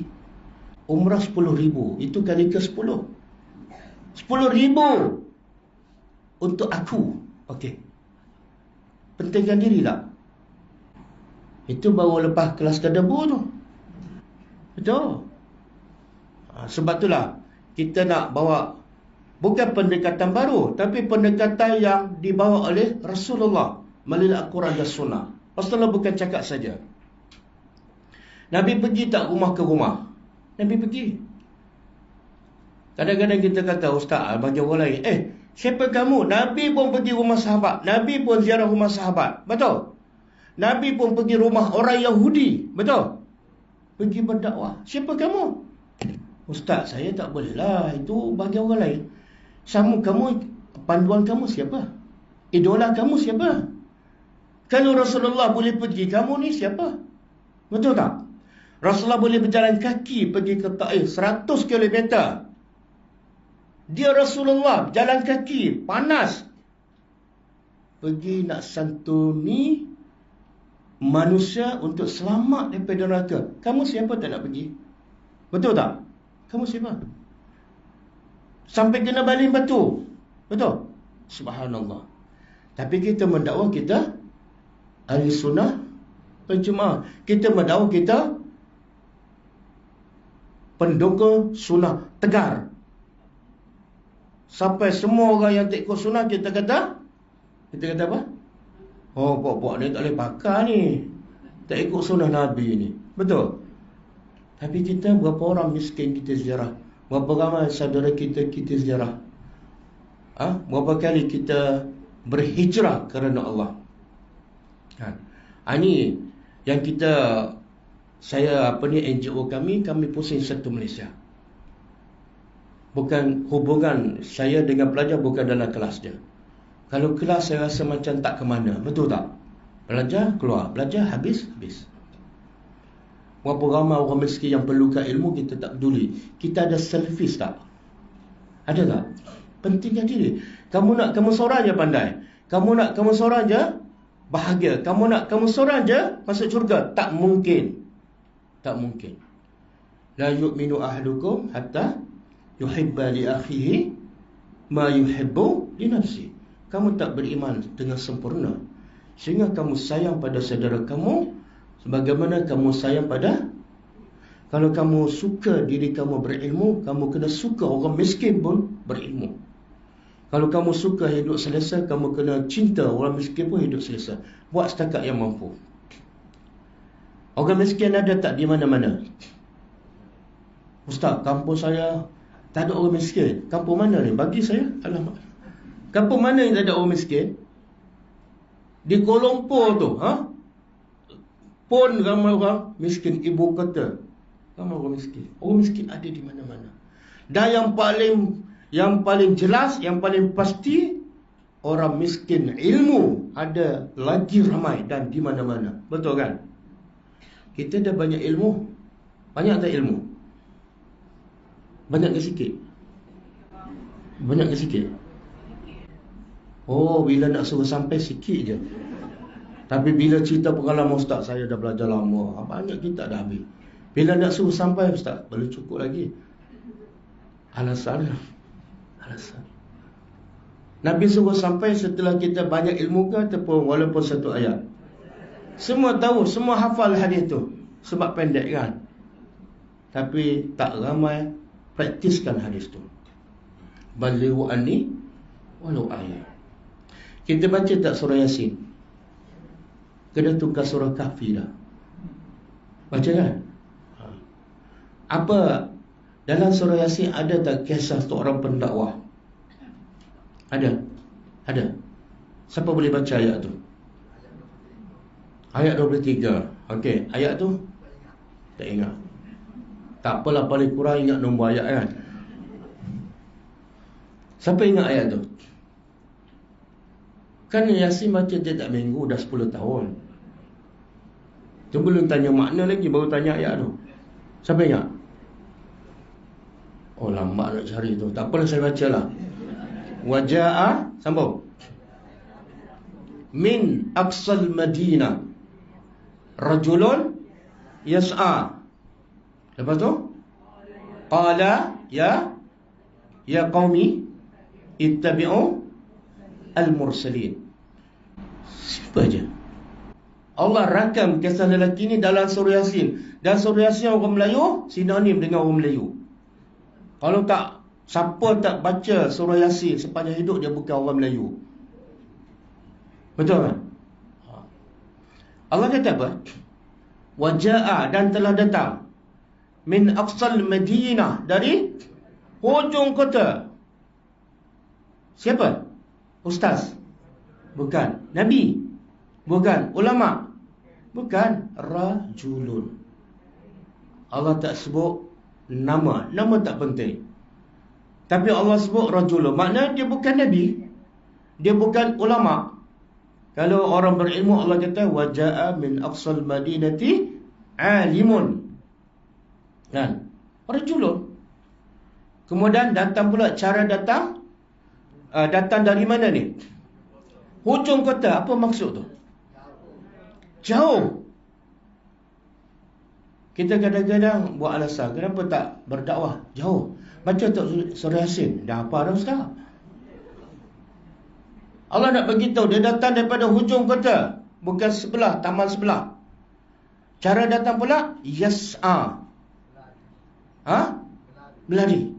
Umrah 10,000, itu kali ke 10. 10,000 untuk aku. Okey. Pentingkan diri tak? Itu baru lepas kelas debu tu. Betul. Sebab itulah kita nak bawa bukan pendekatan baru, tapi pendekatan yang dibawa oleh Rasulullah melalui Al-Quran dan Sunnah. Rasulullah bukan cakap saja. Nabi pergi tak rumah ke rumah? Nabi pergi. Kadang-kadang kita kata, Ustaz, bagi orang lain, siapa kamu? Nabi pun pergi rumah sahabat. Nabi pun ziarah rumah sahabat. Betul? Nabi pun pergi rumah orang Yahudi. Betul? Pergi berdakwah. Siapa kamu? Ustaz, saya tak boleh lah. Itu bagi orang lain. Kamu, panduan kamu siapa? Idola kamu siapa? Kalau Rasulullah boleh pergi, kamu ni siapa? Betul tak? Rasulullah boleh berjalan kaki pergi ke Taif 100 km. Dia Rasulullah jalan kaki, panas, pergi nak santuni manusia untuk selamat daripada neraka. Kamu siapa tak nak pergi? Betul tak? Kamu siapa? Sampai kena baling batu. Betul? Subhanallah. Tapi kita mendakwa kita ahli sunnah penjemaah. Kita mendakwa kita pendukung sunnah tegar. Sampai semua orang yang tak ikut sunnah kita kata apa? Oh, pok-pok ni tak boleh pakar ni, tak ikut sunnah Nabi ni. Betul? Tapi kita berapa orang miskin kita ziarah? Berapa ramai saudara kita ziarah? Berapa kali kita berhijrah kerana Allah? Ini yang NGO kami pusing satu Malaysia. Bukan hubungan saya dengan pelajar bukan dalam kelas dia. Kalau kelas saya rasa macam tak ke mana. Betul tak? Belajar keluar, belajar habis. Berapa ramai orang miskin yang perlukan ilmu kita tak peduli. Kita ada selfish tak? Ada tak? Pentingkan diri. Kamu nak kamu seorang je pandai. Kamu nak kamu seorang je bahagia. Kamu nak kamu seorang je masuk syurga. Tak mungkin. Tak mungkin. La yu'minu ahadukum hatta yuhibba li akhihi ma yuhibbu li nafsi. Kamu tak beriman dengan sempurna sehingga kamu sayang pada saudara kamu sebagaimana kamu sayang pada. Kalau kamu suka diri kamu berilmu, kamu kena suka orang miskin pun berilmu. Kalau kamu suka hidup selesa, kamu kena cinta orang miskin pun hidup selesa. Buat setakat yang mampu. Orang miskin ada tak di mana-mana? Ustaz, kampung saya tak ada orang miskin. Kampung mana ni? Bagi saya, alamak. Kampung mana yang tak ada orang miskin? Di Kuala Lumpur tu, pun ramai orang miskin. Ibu kota, ramai orang miskin. Orang miskin ada di mana-mana. Dan yang paling jelas, yang paling pasti, orang miskin ilmu ada lagi ramai dan di mana-mana. Betul kan? Kita dah banyak ilmu. Banyak tak ilmu? Banyak ke sikit? Banyak ke sikit? Oh, bila nak suruh sampai sikit je. Tapi bila cerita pengalaman Ustaz, saya dah belajar lama, banyak kita dah habis. Bila nak suruh sampai Ustaz, belum cukup lagi. Alasan. Nabi suruh sampai setelah kita banyak ilmu ke ataupun walaupun satu ayat? Semua tahu, semua hafal hadis tu. Sebab pendek kan? Tapi tak ramai praktiskan hadis tu. Balighu anni walau ayat. Kita baca tak surah Yasin? Kena tukar surah Kahfi dah. Baca kan? Apa dalam surah Yasin ada tak kisah seorang pendakwah? Ada Ada? Siapa boleh baca ayat tu? Ayat 23. Okey, ayat tu tak ingat. Tak apalah, paling kurang ingat nombor ayat kan. Siapa ingat ayat tu? Kan Yasin baca tiap minggu dah 10 tahun. Tu belum tanya makna lagi, baru tanya ayat tu. Siapa ingat? Oh, lambat nak cari tu. Tak apalah, saya bacalah. Waja'a, sambung. Min aqsal Madinah rajulun yas'a. Lepas tu qala ya qaumi ittabi'u al-mursalin. Simple je. Allah rakam kisah lelaki ni dalam surah Yasin. Dan surah Yasin orang Melayu sinonim dengan orang Melayu. Kalau tak, siapa tak baca surah Yasin sepanjang hidup, dia bukan orang Melayu. Betul kan? Allah kata apa? Waja'a, dan telah datang, min aqsal Madinah, dari hujung kota. Siapa? Ustaz? Bukan. Nabi? Bukan. Ulama? Bukan. Rajulun. Allah tak sebut nama. Nama tak penting. Tapi Allah sebut rajulun. Maknanya dia bukan Nabi, dia bukan ulama. Kalau orang berilmu, Allah kata waja'a min aqsal madinati alimun. Kan? Rajulun. Kemudian datang pula, cara datang, datang dari mana ni? Hujung kota. Apa maksud tu? Jauh. Kita kadang-kadang buat alasan, kenapa tak berdakwah jauh? Baca tak surah Yasin, dah apa dah sekarang? Allah nak beritahu, dia datang daripada hujung kota, bukan sebelah, taman sebelah. Cara datang pula yas'a. Berlari.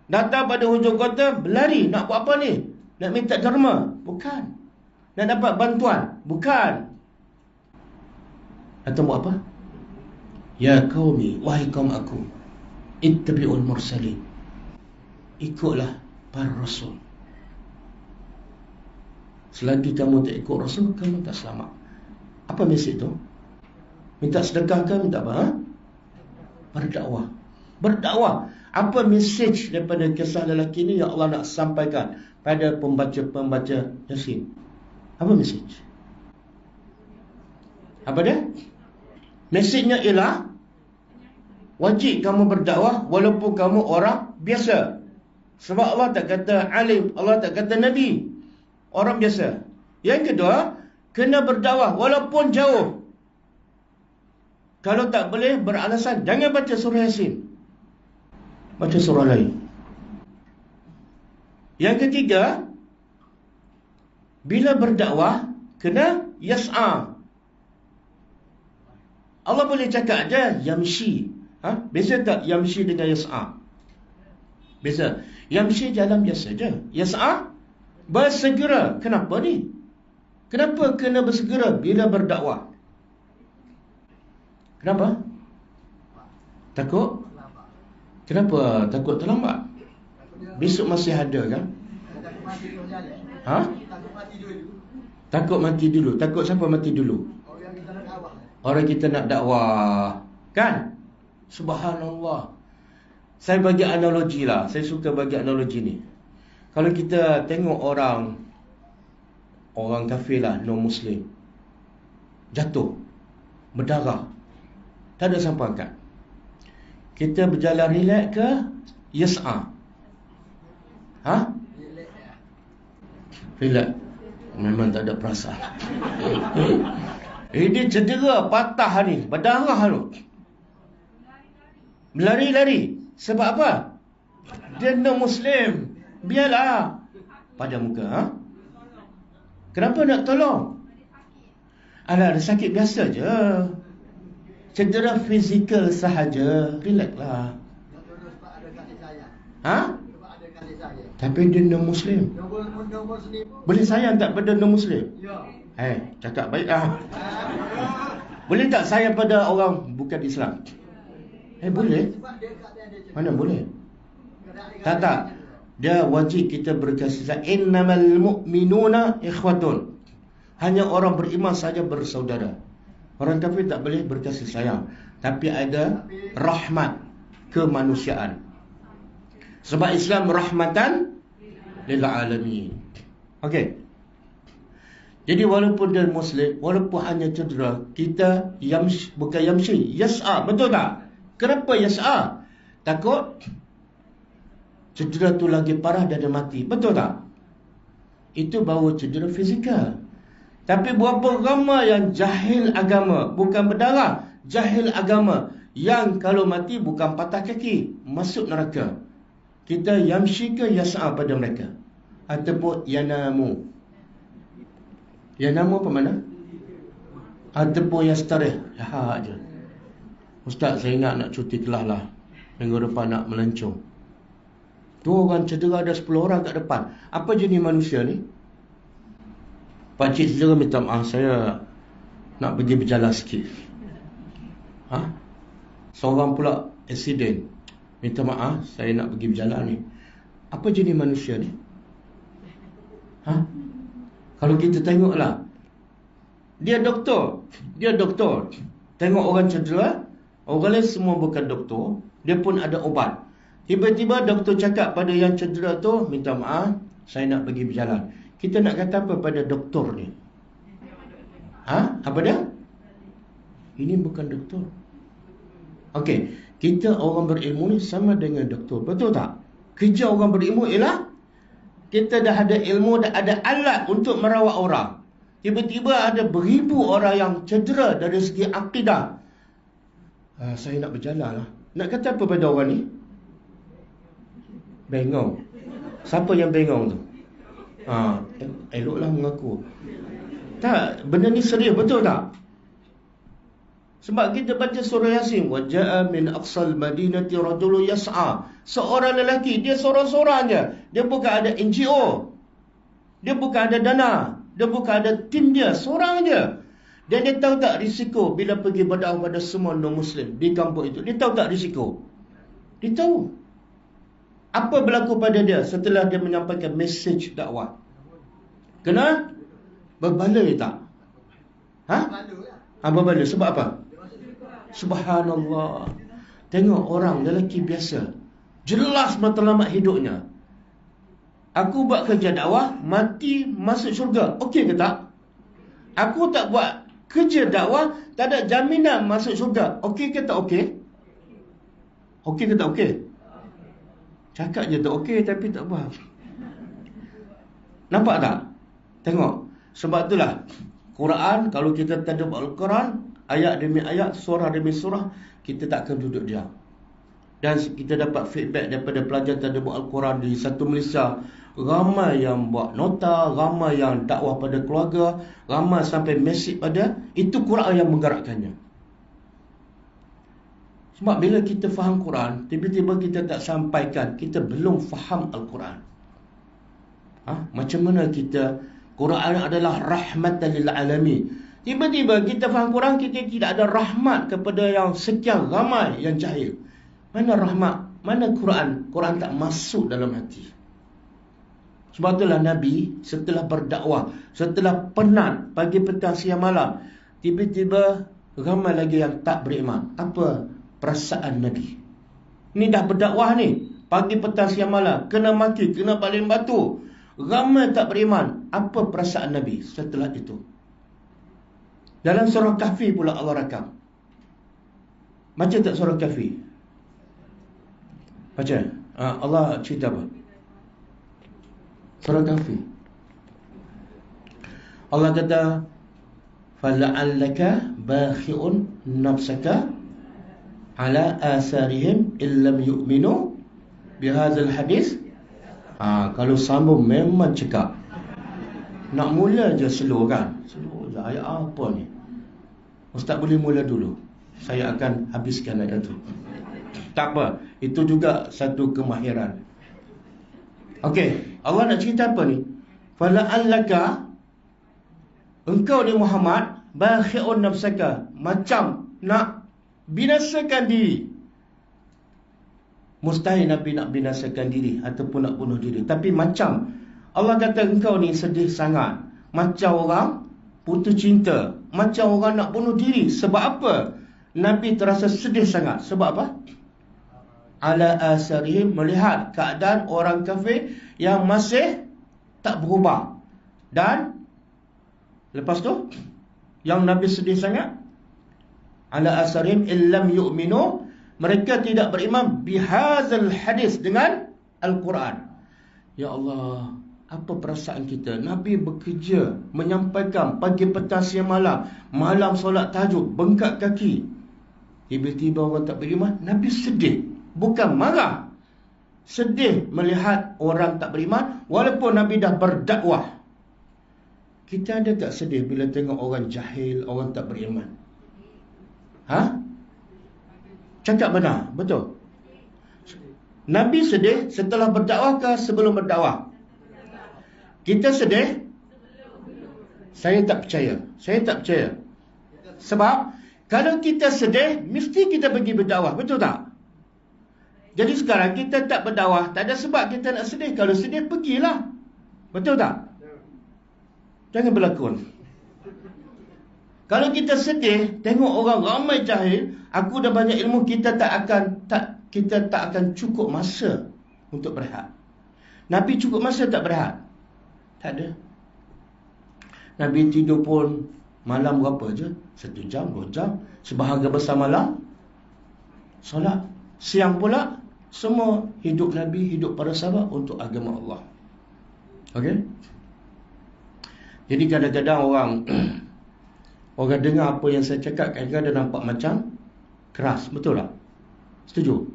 Datang pada hujung kota, berlari. Nak buat apa ni? Nak minta derma? Bukan. Nak dapat bantuan? Bukan. Atau buat apa? Ya qaumi, wahai kaum aku, ittabi'ul mursalin. Ikutlah para rasul. Selagi kamu tak ikut Rasul, kamu tak selamat. Apa mesej tu? Minta sedekah ke? Minta apa? Berdakwah. Berdakwah. Apa mesej daripada kisah lelaki ni yang Allah nak sampaikan pada pembaca-pembaca Yasin? Apa mesej? Apa dia? Mesejnya ialah wajib kamu berdakwah walaupun kamu orang biasa. Sebab Allah tak kata alim, Allah tak kata Nabi. Orang biasa. Yang kedua, kena berdakwah walaupun jauh. Kalau tak boleh beralasan, jangan baca surah Yasin. Baca surah lain. Yang ketiga, bila berdakwah, kena yas'a. Allah boleh cakap aja yamshi. Beza tak yamshi dengan yas'a? Beza. Yamshi jalan biasa je. Yas'a bersegera. Kenapa ni? Kenapa kena bersegera bila berdakwah? Kenapa? Takut? Kenapa takut terlambat? Besok masih ada kan? Takut mati dulu. Takut siapa mati dulu? Orang kita nak dakwah. Kan? Subhanallah. Saya bagi analogi lah. Saya suka bagi analogi ni. Kalau kita tengok orang kafir lah, non-Muslim, jatuh, berdarah, tak ada siapa angkat. Kita berjalan relax ke yas'a? Relax. Memang tak ada perasaan. Dia cedera, patah ni, berdarah tu. Berlari-lari. Sebab apa? Dia non-Muslim. Biarlah. Pada muka. Kenapa nak tolong? Alah, ada sakit biasa je. Cedera fizikal sahaja. Relax lah. Tapi dia non-Muslim. Boleh sayang tak pada non-Muslim? Cakap baik lah. Boleh tak sayang pada orang bukan Islam? Boleh. Mana boleh? Tak. Dia wajib kita berkasih sayang. Innamal mu'minuna ikhwatun. Hanya orang beriman saja bersaudara. Orang kafir tak boleh berkasih sayang. Tapi ada rahmat kemanusiaan. Sebab Islam rahmatan lil alamin. Okey. Jadi walaupun dia Muslim, walaupun hanya cedera, kita bukan yamshi, yas'a, betul tak? Kenapa yas'a? Takut cedera tu lagi parah dan dia mati, betul tak? Itu baru cedera fizikal. Tapi berapa ramai yang jahil agama, bukan berdarah, jahil agama, yang kalau mati bukan patah kaki, masuk neraka. Kita yamshi ke yas'a pada mereka, ataupun yanamu. Yanamu apa mana? Ataupun yastarih. Ya je. Ustaz, saya ingat nak cuti kelas lah. Minggu depan nak melancong. Tu orang cedera ada 10 orang kat depan. Apa jenis manusia ni? Pakcik cedera minta maaf, saya nak pergi berjalan sikit. Seorang pula accident, minta maaf, saya nak pergi berjalan ni. Apa jenis manusia ni? Kalau kita tengoklah, dia doktor. Tengok orang cedera, orang lain semua bukan doktor, dia pun ada ubat. Tiba-tiba doktor cakap pada yang cedera tu, minta maaf, saya nak pergi berjalan. Kita nak kata apa pada doktor ni? Apa dia? Ini bukan doktor. Okey, kita orang berilmu ni sama dengan doktor, betul tak? Kerja orang berilmu ialah kita dah ada ilmu, dah ada alat untuk merawat orang. Tiba-tiba ada beribu orang yang cedera dari segi akidah. Saya nak berjalan lah. Nak kata apa pada orang ni? Bengong. Siapa yang bengong tu? Eloklah mengaku. Tak, benda ni serius, betul tak? Sebab kita baca surah Yasin, wa jaa min aqsal madinati rajulun yas'a. Seorang lelaki, dia seorang-seorang je. Dia bukan ada NGO. Dia bukan ada dana. Dia bukan ada tim dia, seorang je. Dan dia tahu tak risiko bila pergi berdakwah pada semua non-Muslim di kampung itu? Dia tahu tak risiko? Dia tahu. Apa berlaku pada dia setelah dia menyampaikan mesej dakwah? Kena berbaloi tak? Berbaloi. Sebab apa? Subhanallah. Tengok orang lelaki biasa, jelas matlamat hidupnya. Aku buat kerja dakwah, mati masuk syurga, okey ke tak? Aku tak buat kerja dakwah, tak ada jaminan masuk syurga, okey ke tak okey? Okey ke tak okey? Cakap je tak okey tapi tak buat. Nampak tak? Tengok. Sebab itulah Quran, kalau kita tadabbur Al-Quran, ayat demi ayat, surah demi surah, kita tak akan duduk diam. Dan kita dapat feedback daripada pelajar tadabbur Al-Quran di satu Malaysia, ramai yang buat nota, ramai yang dakwah pada keluarga, ramai sampai mesej pada, itu Quran yang menggerakkannya. Sebab bila kita faham Quran, tiba-tiba kita tak sampaikan, kita belum faham Al-Quran. Macam mana kita, Quran adalah rahmatan lil alamin. Tiba-tiba kita faham Quran, kita tidak ada rahmat kepada yang sekian ramai yang jahil. Mana rahmat? Mana Quran? Quran tak masuk dalam hati. Sebab itulah Nabi setelah berdakwah, setelah penat pagi, petang, siang, malam, tiba-tiba ramai lagi yang tak beriman. Apa perasaan Nabi? Ni dah berdakwah ni, pagi, petang, siang, malam, kena maki, kena baling batu, ramai tak beriman. Apa perasaan Nabi setelah itu? Dalam surah Kahfi pula Allah rakam. Baca tak surah Kahfi? Baca. Allah cerita apa? Surah Kahfi. Allah kata, فَلَعَلَّكَ بَاخِعٌ نَفْسَكَ عَلَىٰ آثَارِهِمْ إِلَّمْ يُؤْمِنُوا بِهَذَا الْحَدِيثِ. Kalau sambung memang cekap. Nak mula je slow kan? Slow je. Ayat apa ni? Ustaz boleh mula dulu, saya akan habiskan ayat tu. Tak apa, itu juga satu kemahiran. Okey, Allah nak cerita apa ni? Fala'allaka, engkau ni Muhammad, bakhi'un nafsaka, macam nak binasakan diri, Mustahil Nabi nak binasakan diri ataupun nak bunuh diri. Tapi macam Allah kata engkau ni sedih sangat, macam orang putus cinta, macam orang nak bunuh diri. Sebab apa Nabi terasa sedih sangat? Sebab apa? Ala asarihim, melihat keadaan orang kafir yang masih tak berubah. Dan lepas tu yang Nabi sedih sangat, ala asarihim illam yu'minu, mereka tidak beriman bihazal hadis, dengan Al-Quran. Ya Allah, apa perasaan kita? Nabi bekerja, menyampaikan pagi, petang, siang, malam, malam solat tahajud, bengkak kaki. Tiba-tiba orang tak beriman. Nabi sedih, bukan marah, sedih melihat orang tak beriman, walaupun Nabi dah berdakwah. Kita ada tak sedih bila tengok orang jahil, orang tak beriman? Cakap benar, betul. Nabi sedih setelah berdakwah ke sebelum berdakwah? Kita sedih? Saya tak percaya. Sebab kalau kita sedih, mesti kita pergi berdakwah, betul tak? Jadi sekarang kita tak berdakwah, tak ada sebab kita nak sedih. Kalau sedih, pergilah. Betul tak? Jangan berlakon. Kalau kita sedih, tengok orang ramai jahil, aku dah banyak ilmu, kita tak akan cukup masa untuk berehat. Nabi cukup masa tak berehat? Tak ada. Nabi tidur pun malam berapa je? 1 jam, 2 jam. Sebahagian besar malam solat. Siang pula, semua hidup Nabi, hidup para sahabat untuk agama Allah. Okey? Jadi kadang-kadang orang dengar apa yang saya cakap, kadang-kadang nampak macam keras. Betul tak? Setuju?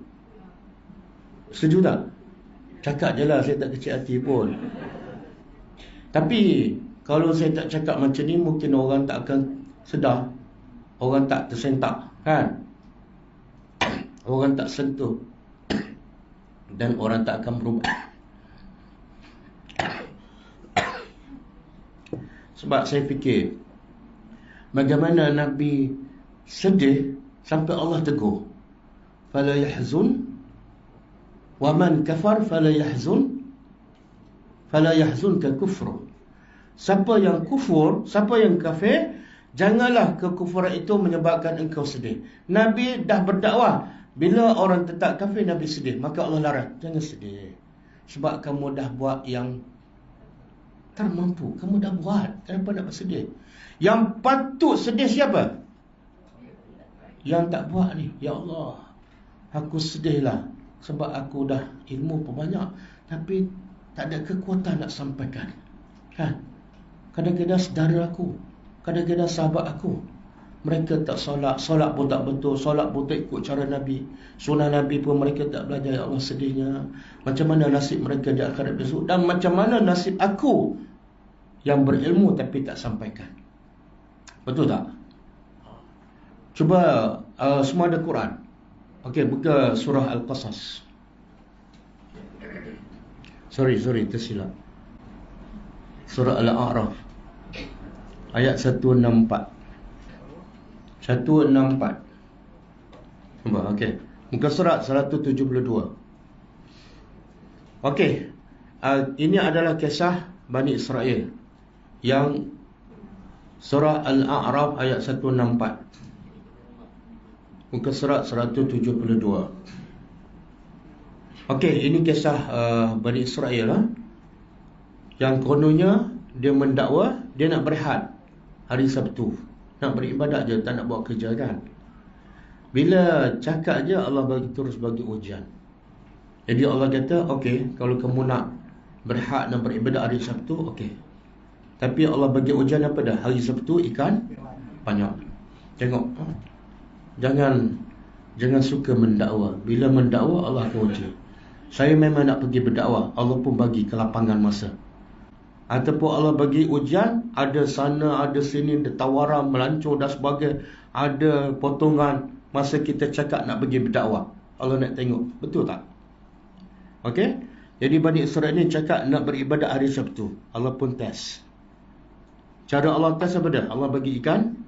Setuju tak? Cakap je lah, saya tak kecil hati pun. Tapi kalau saya tak cakap macam ni, mungkin orang tak akan sedar. Orang tak tersentak, kan? Orang tak sentuh. Dan orang tak akan berubah. Sebab saya fikir, bagaimana Nabi sedih sampai Allah tegur, fala yahzun wa man kafar fala yahzunka kufru. Siapa yang kufur, siapa yang kafir, janganlah kekufuran itu menyebabkan engkau sedih. Nabi dah berdakwah, bila orang tetap kafir Nabi sedih, maka Allah larang, jangan sedih. Sebab kamu dah buat yang tak mampu, kamu dah buat, kenapa nak bersedih? Yang patut sedih siapa? Yang tak buat ni. Ya Allah, aku sedihlah sebab aku dah ilmu pun banyak, tapi tak ada kekuatan nak sampaikan, kan? Kadang-kadang saudara aku, kadang-kadang sahabat aku, mereka tak solat pun tak betul, solat pun tak ikut cara Nabi, sunnah Nabi pun mereka tak belajar. Ya Allah, sedihnya. Macam mana nasib mereka di akhirat besok, dan macam mana nasib aku yang berilmu tapi tak sampaikan. Betul tak? Cuba semua ada Quran. Okey, buka surah Al-Qasas. Sorry, tersilap. Surah Al-A'raf ayat 164. 164. Cuba, okey. Muka surat 172. Okey. Ini adalah kisah Bani Israel yang surah Al-A'raf ayat 164. Muka surat 172. Okey, ini kisah Bani Israel yang kononnya dia mendakwa, dia nak berehat hari Sabtu, nak beribadat je, tak nak buat kerja, kan? Bila cakap je, Allah terus bagi ujian. Jadi Allah kata, okey, kalau kamu nak berehat, nak beribadat hari Sabtu, okey. Tapi Allah bagi ujian apa dah? Hari Sabtu ikan banyak. Tengok, jangan suka mendakwa. Bila mendakwa, Allah akan uji. Saya memang nak pergi berdakwah, Allah pun bagi kelapangan masa. Ataupun Allah bagi ujian, ada sana, ada sini, ada tawaran, melancur dan sebagainya, ada potongan masa kita cakap nak pergi berdakwah. Allah nak tengok, betul tak? Okey? Jadi Bani Israel ni cakap nak beribadat hari Sabtu. Allah pun test. Cara Allah test apa dah? Allah bagi ikan.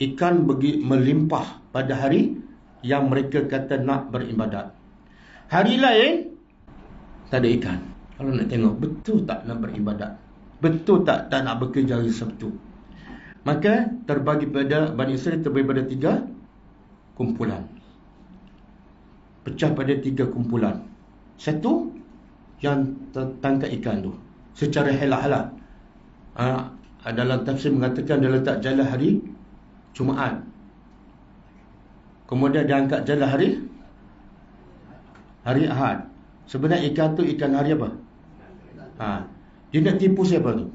Ikan melimpah pada hari yang mereka kata nak beribadat. Hari lain tak ada ikan. Kalau nak tengok betul tak nak beribadat, betul tak nak bekerja hari Sabtu. Maka terbagi pada Bani Israel, terbagi pada 3 kumpulan, pecah pada 3 kumpulan. Satu yang tangkap ikan tu secara halal. Dalam tafsir mengatakan dia letak jala hari Jumaat, kemudian dia angkat jala hari Ahad. Sebenarnya ikan tu ikan hari apa? Dia nak tipu siapa tu?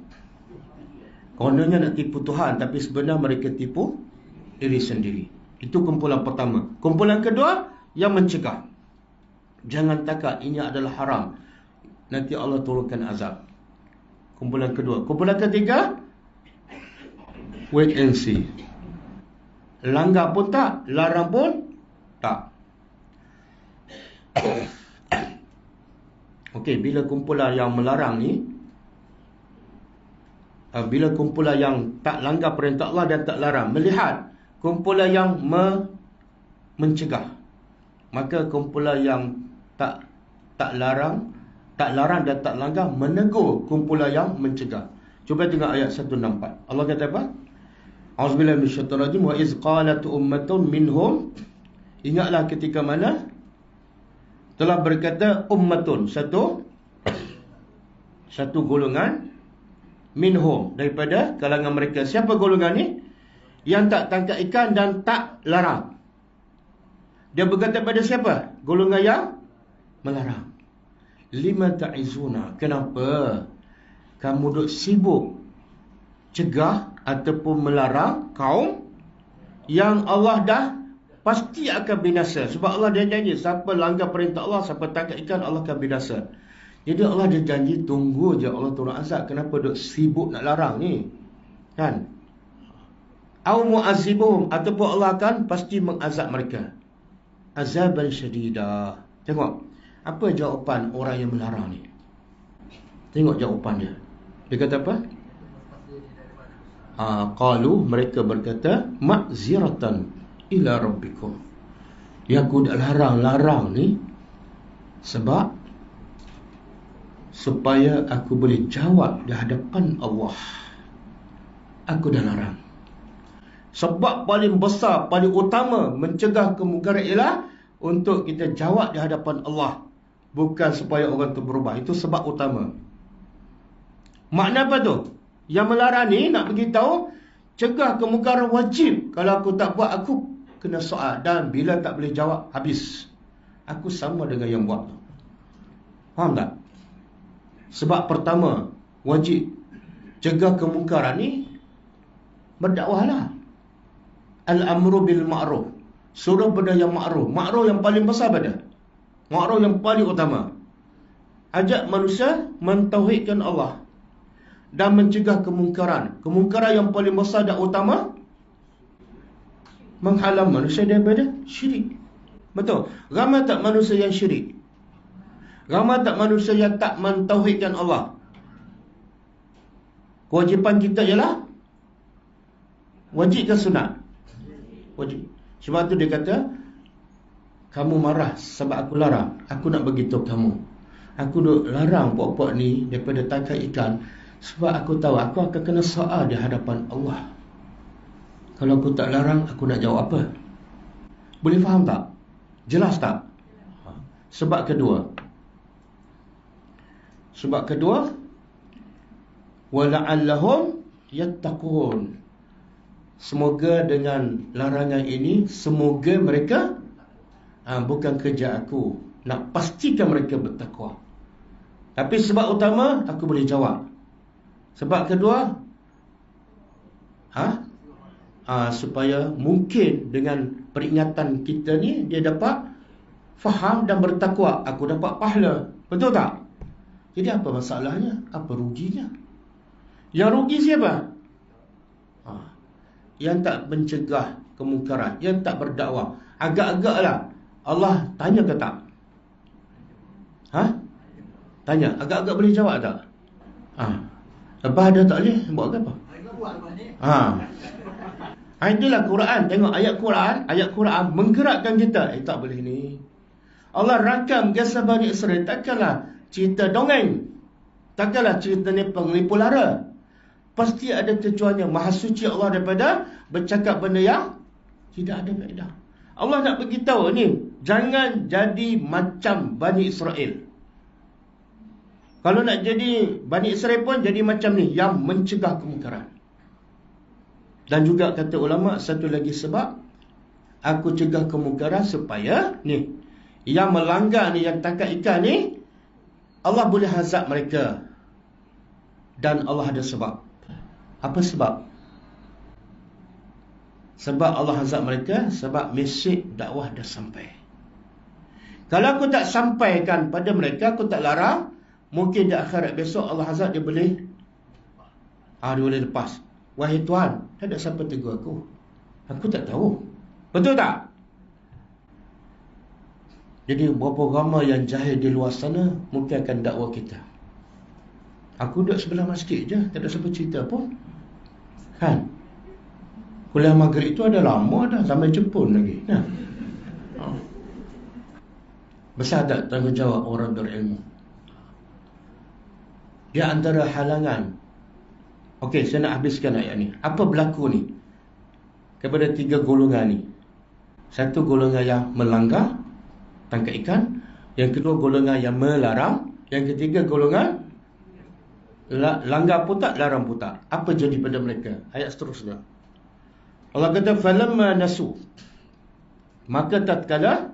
Kononnya nak tipu Tuhan, tapi sebenarnya mereka tipu diri sendiri. Itu kumpulan pertama. Kumpulan kedua yang mencegah, jangan takut, ini adalah haram, nanti Allah turunkan azab. Kumpulan kedua. Kumpulan ketiga, wait and see. Langgar pun tak, larang pun tak. Okey, bila kumpulan yang melarang ni, bila kumpulan yang tak langgar perintah Allah dan tak larang melihat kumpulan yang mencegah, maka kumpulan yang tak larang dan tak langgar menegur kumpulan yang mencegah. Cuba tengok ayat 164. Allah kata apa? A'udzubillahi minasyaitonir rajim. Wa iz qalat ummatun minhum. Ingatlah ketika mana telah berkata ummatun, satu golongan, minhum, daripada kalangan mereka. Siapa golongan ni? Yang tak tangkap ikan dan tak larang. Dia berkata pada siapa? Golongan yang melarang. Lima ta'izuna, kenapa kamu duk sibuk cegah ataupun melarang kaum yang Allah dah pasti akan binasa? Sebab Allah dia janji, siapa langgar perintah Allah, siapa tangkap ikan, Allah akan binasa. Jadi Allah dia janji, tunggu je Allah turun azab. Kenapa duk sibuk nak larang ni? Kan? Au mu'azibuhum, ataupun Allah akan pasti mengazab mereka azaban syadidah. Tengok apa jawapan orang yang melarang ni. Tengok jawapan dia. Dia kata apa? Qalu, mereka berkata, ma'ziratan ila rabbikum. Yang aku dah larang ni sebab supaya aku boleh jawab di hadapan Allah. Aku dah larang. Sebab paling besar, paling utama mencegah kemungkaran ialah untuk kita jawab di hadapan Allah, bukan supaya orang tu berubah. Itu sebab utama. Makna apa tu? Yang melarang ni nak beritahu, cegah kemungkaran wajib. Kalau aku tak buat, aku kena soal. Dan bila tak boleh jawab, habis. Aku sama dengan yang buat tu. Faham tak? Sebab pertama, wajib cegah kemungkaran ni, berdakwahlah. Al-amru bil ma'ruf, suruh benda yang ma'ruf. Ma'ruf yang paling besar pada ma'ruf yang paling utama. Ajak manusia mentauhidkan Allah dan mencegah kemungkaran. Kemungkaran yang paling besar dan utama, menghalang manusia daripada syirik. Betul? Ramai tak manusia yang syirik? Ramai tak manusia yang tak mentauhidkan Allah? Kewajipan kita ialah wajib ke sunat? Wajib. Sebab tu dia kata, kamu marah sebab aku larang. Aku nak beritahu kamu, aku duk larang puak-puak ni daripada tangkap ikan, sebab aku tahu aku akan kena soal di hadapan Allah. Kalau aku tak larang, aku nak jawab apa? Boleh faham tak? Jelas tak? Sebab kedua, wala'allahum yattaqun. Semoga dengan larangan ini, semoga mereka, bukan kerja aku nak pastikan mereka bertakwa, tapi sebab utama aku boleh jawab. Sebab kedua, supaya mungkin dengan peringatan kita ni, dia dapat faham dan bertakwa, aku dapat pahala. Betul tak? Jadi apa masalahnya? Apa ruginya? Yang rugi siapa? Yang tak mencegah kemungkaran, yang tak berdakwah. Agak-agaklah Allah tanya ke tak? Tanya, agak-agak boleh jawab tak? Lepas ada tak boleh, buat apa? Itulah Quran. Tengok ayat Quran menggerakkan kita. Tak boleh ni. Allah rakam kisah Bani Israel. Takkanlah cerita dongeng. Takkanlah cerita ni penglipu lara. Pasti ada tujuannya. Maha suci Allah daripada bercakap benda yang tidak ada faedah. Allah nak beritahu ni, jangan jadi macam Bani Israel. Kalau nak jadi Bani Israel pun jadi macam ni, yang mencegah kemungkaran. Dan juga kata ulama, satu lagi sebab aku cegah kemungkaran supaya ni, yang melanggar ni, yang tangkap ikan ni, Allah boleh azab mereka. Dan Allah ada sebab. Apa sebab? Sebab Allah azab mereka, sebab mesej dakwah dah sampai. Kalau aku tak sampaikan pada mereka, aku tak larang, mungkin di akhirat besok Allah azab, dia boleh lepas. Wahai Tuhan, tak ada siapa tegur aku. Aku tak tahu. Betul tak? Jadi berapa ramai yang jahil di luar sana mungkin akan dakwah kita. Aku duduk sebelah masjid je, tak ada siapa cerita pun. Kan? Kuliah maghrib itu ada lama dah, zaman Jepun lagi. Nah. Besar tak tanggungjawab orang berilmu? Di antara halangan. Okey, saya nak habiskan ayat ni. Apa berlaku ni kepada 3 golongan ni? Satu golongan yang melanggar, tangkap ikan. Yang kedua golongan yang melarang. Yang ketiga golongan langgar putak, larang putak. Apa jadi pada mereka? Ayat seterusnya. Allah kata falamma nasu, maka tatkala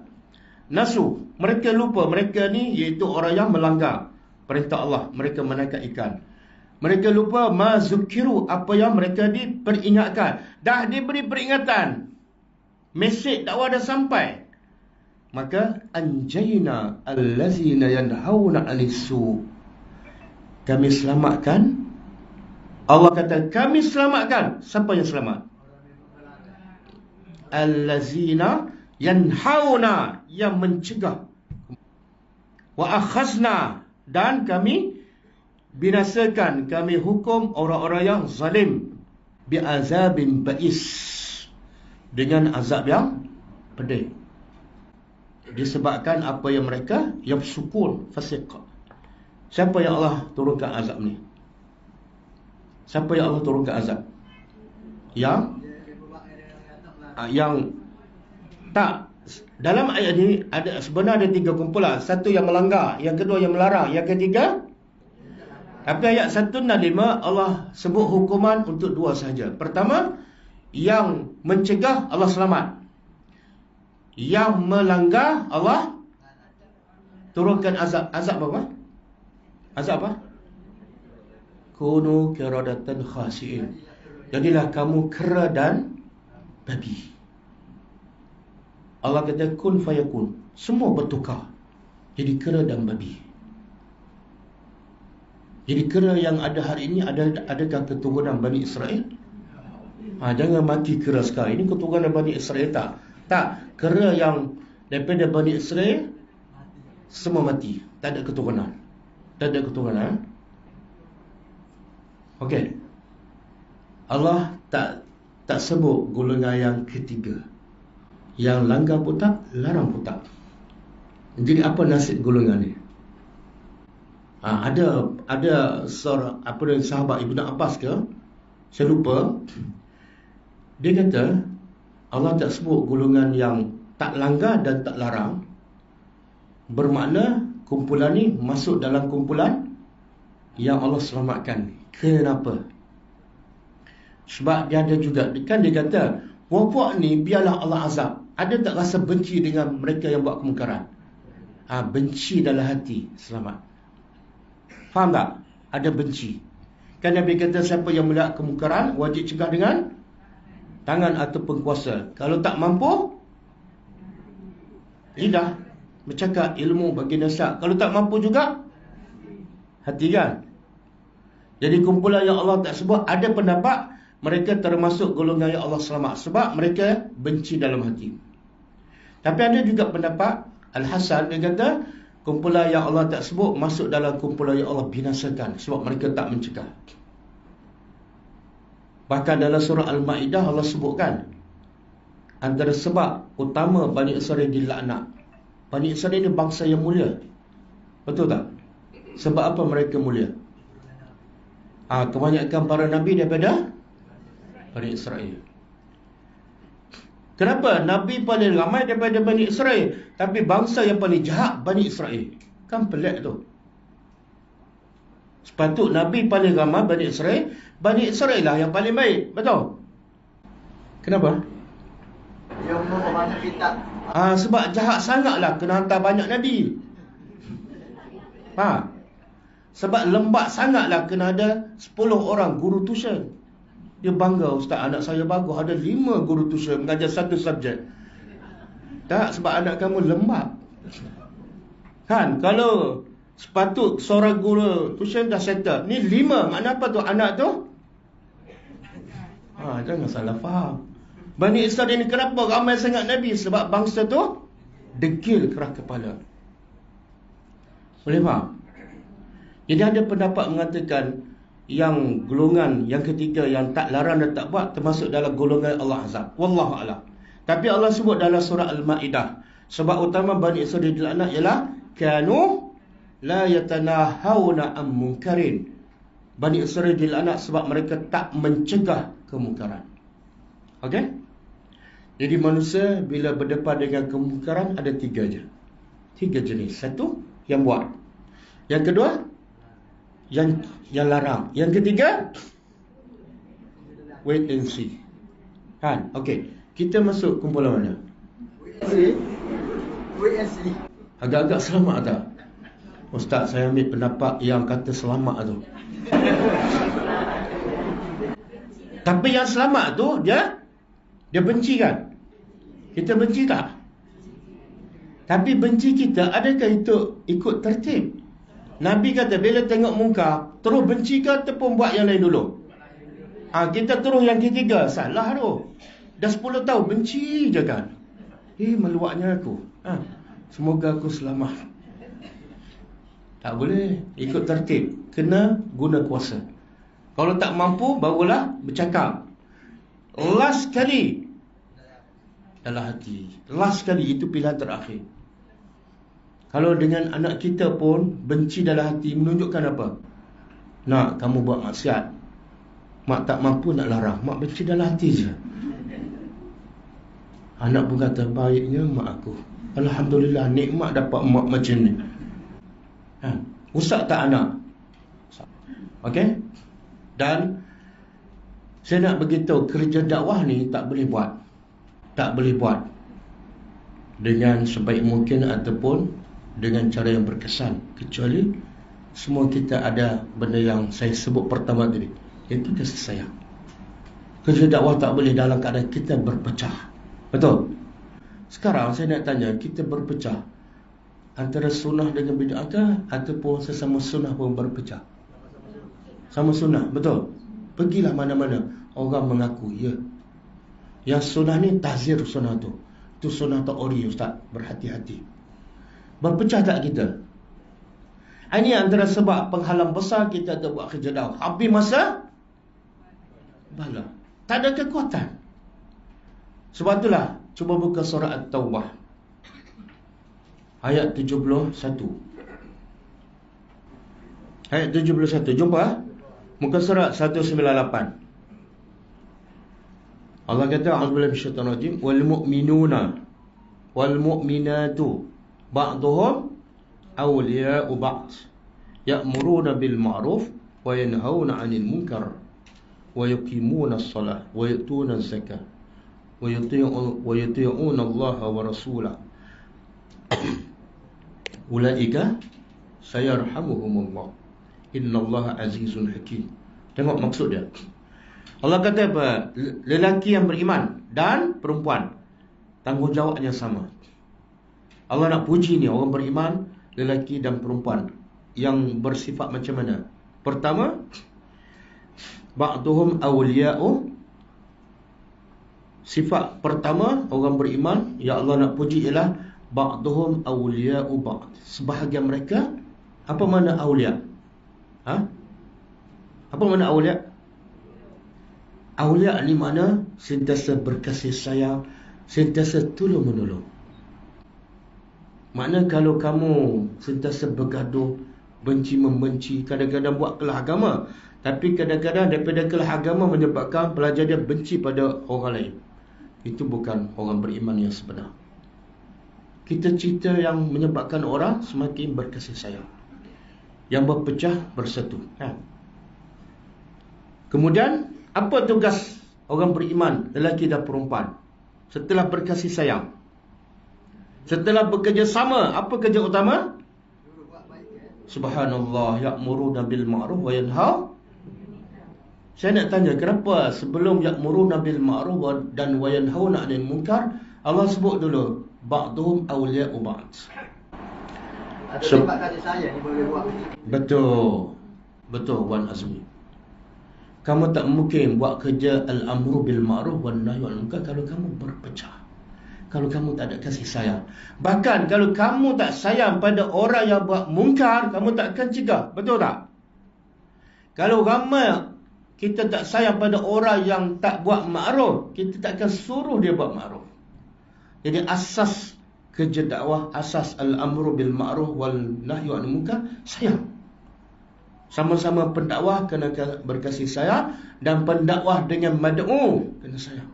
nasu, mereka lupa. Mereka ni iaitu orang yang melanggar perintah Allah, mereka menangkap ikan. Mereka lupa ma zukiru, apa yang mereka diperingatkan. Dah diberi peringatan, mesej dakwah dah sampai. Maka anjayna allazina yanhauna 'anisu, kami selamatkan. Allah kata kami selamatkan. Siapa yang selamat? Allazina yanhauna, yang mencegah. Wa akhazna, dan kami binasakan, kami hukum orang-orang yang zalim. Bi'azabin ba'is, dengan azab yang pedih. Disebabkan apa yang mereka yafsukun, fasiq. Siapa yang Allah turunkan azab ni? Siapa yang Allah turunkan azab? Yang tak, dalam ayat ini ada sebenarnya ada 3 kumpulan. Satu yang melanggar, yang kedua yang melarang, yang ketiga. Tapi ayat 1 dan 5 Allah sebut hukuman untuk 2 sahaja. Pertama, yang mencegah Allah selamat. Yang melanggar Allah turunkan azab. Azab apa? Azab apa? Kunu kiradatan khasi'in, jadilah kamu kera dan babi. Allah kata kun fayakun, semua bertukar jadi kera dan babi. Jadi kera yang ada hari ini, adakah keturunan Bani Israel? Jangan mati kera sekarang. Ini keturunan Bani Israel tak? Tak, kera yang daripada Bani Israel semua mati, tak ada keturunan. Tak ada keturunan. Okey. Allah tak sebut golongan yang ketiga, yang langgar putak, larang putak. Jadi apa nasib golongan ni? Ada seorang sahabat Ibnu Abbas ke, saya lupa, dia kata Allah tak sebut golongan yang tak langgar dan tak larang, bermakna kumpulan ni masuk dalam kumpulan yang Allah selamatkan. Kenapa? Sebab dia ada juga, kan dia kata puak-puak ni biarlah Allah azab. Ada tak rasa benci dengan mereka yang buat kemungkaran? Benci dalam hati, selamat. Faham tak? Ada benci. Kan Nabi kata siapa yang melihat kemungkaran wajib cegah dengan tangan ataupun kuasa. Kalau tak mampu, lidah, bercakap, ilmu bagi nasihat. Kalau tak mampu juga, hati, kan? Jadi kumpulan yang Allah tak sebut, ada pendapat mereka termasuk golongan yang Allah selamat sebab mereka benci dalam hati. Tapi ada juga pendapat Al-Hasan, dia kata kumpulan yang Allah tak sebut masuk dalam kumpulan yang Allah binasakan sebab mereka tak mencegah. Bahkan dalam surah Al-Ma'idah Allah sebutkan antara sebab utama Bani Israel dilaknat. Bani Israel ni bangsa yang mulia. Betul tak? Sebab apa mereka mulia? Kebanyakan para Nabi daripada Bani Israel. Kenapa? Nabi paling ramai daripada Bani Israel, tapi bangsa yang paling jahat Bani Israel. Kan pelik tu. Sepatut Nabi paling ramai Bani Israel, Bani Israel lah yang paling baik. Betul? Kenapa? Dia umur banyak kitab. Sebab jahat sangatlah kena hantar banyak Nabi. Sebab lembat sangatlah kena ada 10 orang guru tuition. Dia bangga, ustaz anak saya bagus, ada 5 guru tuition mengajar satu subjek. Tak, sebab anak kamu lembat. Kan, kalau sepatut seorang guru tuition dah settle, ni 5, makna apa tu anak tu? Jangan salah faham. Bani Israel ni kenapa ramai sangat Nabi? Sebab bangsa tu degil keras kepala. Boleh faham? Jadi ada pendapat mengatakan yang golongan yang ketiga yang tak larang dan tak buat termasuk dalam golongan Allah azab. Wallahu a'lam. Tapi Allah sebut dalam surah Al-Ma'idah, sebab utama Bani Israel dilaknat ialah kanu la yatanahawna am munkarin. Bani Israel dilaknat sebab mereka tak mencegah kemungkaran. Okey? Jadi manusia bila berdepan dengan kemungkaran ada 3 je. 3 jenis. Satu, yang buat. Yang kedua, yang larang. Yang ketiga, wait and see. Kan? Okey. Kita masuk kumpulan mana? Wait and see. Agak-agak selamat tak? Ustaz, saya ambil pendapat yang kata selamat tu. Tapi yang selamat tu dia benci kan? Kita benci tak? Tapi benci kita adakah itu ikut tertib? Nabi kata bila tengok muka terus benci ke ataupun buat yang lain dulu? Kita terus yang ketiga. Salah tu. Dah 10 tahun benci je kan? Meluaknya aku. Semoga aku selamat. Tak boleh. Ikut tertib. Kena guna kuasa. Kalau tak mampu barulah bercakap. Last kali dalam hati. Last kali, itu pilihan terakhir. Kalau dengan anak kita pun benci dalam hati menunjukkan apa? Nak kamu buat maksiat. Mak tak mampu nak larang. Mak benci dalam hati je. Anak pun kata baiknya mak aku. Alhamdulillah nikmat dapat mak macam ni. Rusak tak anak? Okey? Dan saya nak beritahu kerja dakwah ni tak boleh buat. Tak boleh buat dengan sebaik mungkin ataupun dengan cara yang berkesan, kecuali semua kita ada benda yang saya sebut pertama tadi, iaitu kasih sayang. Kerja dakwah tak boleh dalam keadaan kita berpecah. Betul? Sekarang saya nak tanya, kita berpecah antara sunnah dengan bid'ah ke, ataupun sesama sunnah pun berpecah? Sama sunnah, betul? Pergilah mana-mana, orang mengaku ya, yang sunnah ni tahzir sunnah tu. Tu sunnah tak ori ustaz, berhati-hati. Berpecah tak kita? Ini antara sebab penghalang besar kita tak buat kerja dakwah. Habis masa bala, tak ada kekuatan. Sebab itulah cuba buka surah At-Taubah ayat 71. Ayat 71, jumpa? Muka surat 198. Allah kata, a'udzubillahi minasyaitonir rajim, wal mu'minuna wal mu'minatu ba'dhum awliya'u ba'd ya'muruna bil ma'ruf wa yanhauna 'anil munkar wa yuqimuna as-salah wa yu'tuna az-zakah wa yuti'una Allah wa rasulahu ulaika sayarhamuhumullah innallaha azizun hakim. Tengok maksud dia. Allah kata apa? Lelaki yang beriman dan perempuan, tanggungjawabnya sama. Allah nak puji ni orang beriman, lelaki dan perempuan yang bersifat macam mana? Pertama, ba'duhum awliya'u. Sifat pertama orang beriman yang Allah nak puji ialah ba'duhum awliya'u ba'd. Sebahagian mereka, apa makna awliya? Apa makna awliya? Aulia ni mana? Sentiasa berkasih sayang, sentiasa tolong menolong. Makna kalau kamu sentiasa bergaduh, benci membenci, kadang-kadang buat kelah agama, tapi kadang-kadang daripada kelah agama menyebabkan pelajar dia benci pada orang lain, itu bukan orang beriman yang sebenar. Kita cerita yang menyebabkan orang semakin berkasih sayang, yang berpecah bersatu. Kemudian apa tugas orang beriman, lelaki dan perempuan, setelah berkasih sayang, setelah bekerjasama? Apa kerja utama? Subhanallah, ya'muruna bil ma'ruf wa yanhaw. Saya nak tanya, kenapa sebelum ya'muruna bil ma'ruf dan wa yanhauna 'anil munkar, Allah sebut dulu ba'dhum awliya'u ba'd? Ada sebab kasih sayang ni boleh buat. Betul. Betul Wan Azmi. Kamu tak mungkin buat kerja al-amru bil ma'ruf wan nahyu 'anil munkar kalau kamu berpecah, kalau kamu tak ada kasih sayang. Bahkan kalau kamu tak sayang pada orang yang buat mungkar, kamu tak akan cegah. Betul tak? Kalau ramai kita tak sayang pada orang yang tak buat ma'ruf, kita tak akan suruh dia buat ma'ruf. Jadi asas kerja dakwah, asas al-amru bil ma'ruf wal nahyu 'anil munkar, sayang. Sama-sama pendakwah kena berkasih sayang, dan pendakwah dengan mad'u kena sayang.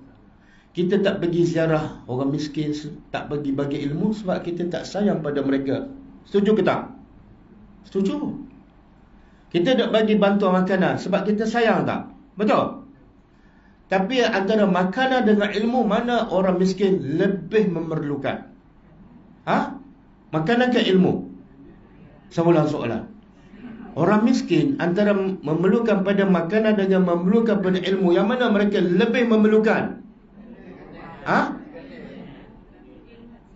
Kita tak pergi ziarah orang miskin, tak pergi bagi ilmu sebab kita tak sayang pada mereka. Setuju ke tak? Setuju. Kita tak bagi bantuan makanan sebab kita sayang tak? Betul? Tapi antara makanan dengan ilmu, mana orang miskin lebih memerlukan? Makanan ke ilmu? Soalan. Orang miskin antara memerlukan pada makanan dengan memerlukan pada ilmu, yang mana mereka lebih memerlukan?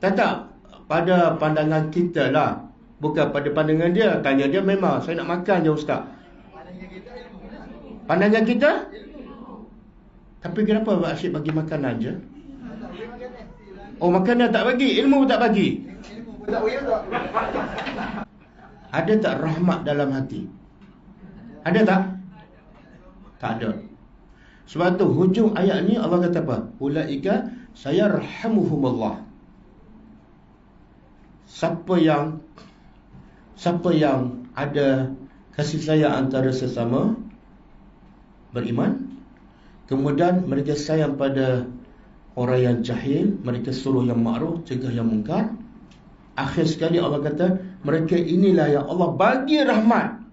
Tak, pada pandangan kita lah, bukan pada pandangan dia. Tanya dia, memang saya nak makan je Ustaz. Pandangan kita? Tapi kenapa asyik bagi makanan je? Oh, makanan tak bagi, ilmu tak bagi. Ada tak rahmat dalam hati? Ada tak? Tak ada. Sebab tu hujung ayat ni Allah kata apa? Ulaika sayarhamuhumullah. Siapa yang ada kasih sayang antara sesama beriman, kemudian mereka sayang pada orang yang jahil, mereka suruh yang ma'ruf, cegah yang mungkar, akhir sekali Allah kata mereka inilah yang Allah bagi rahmat.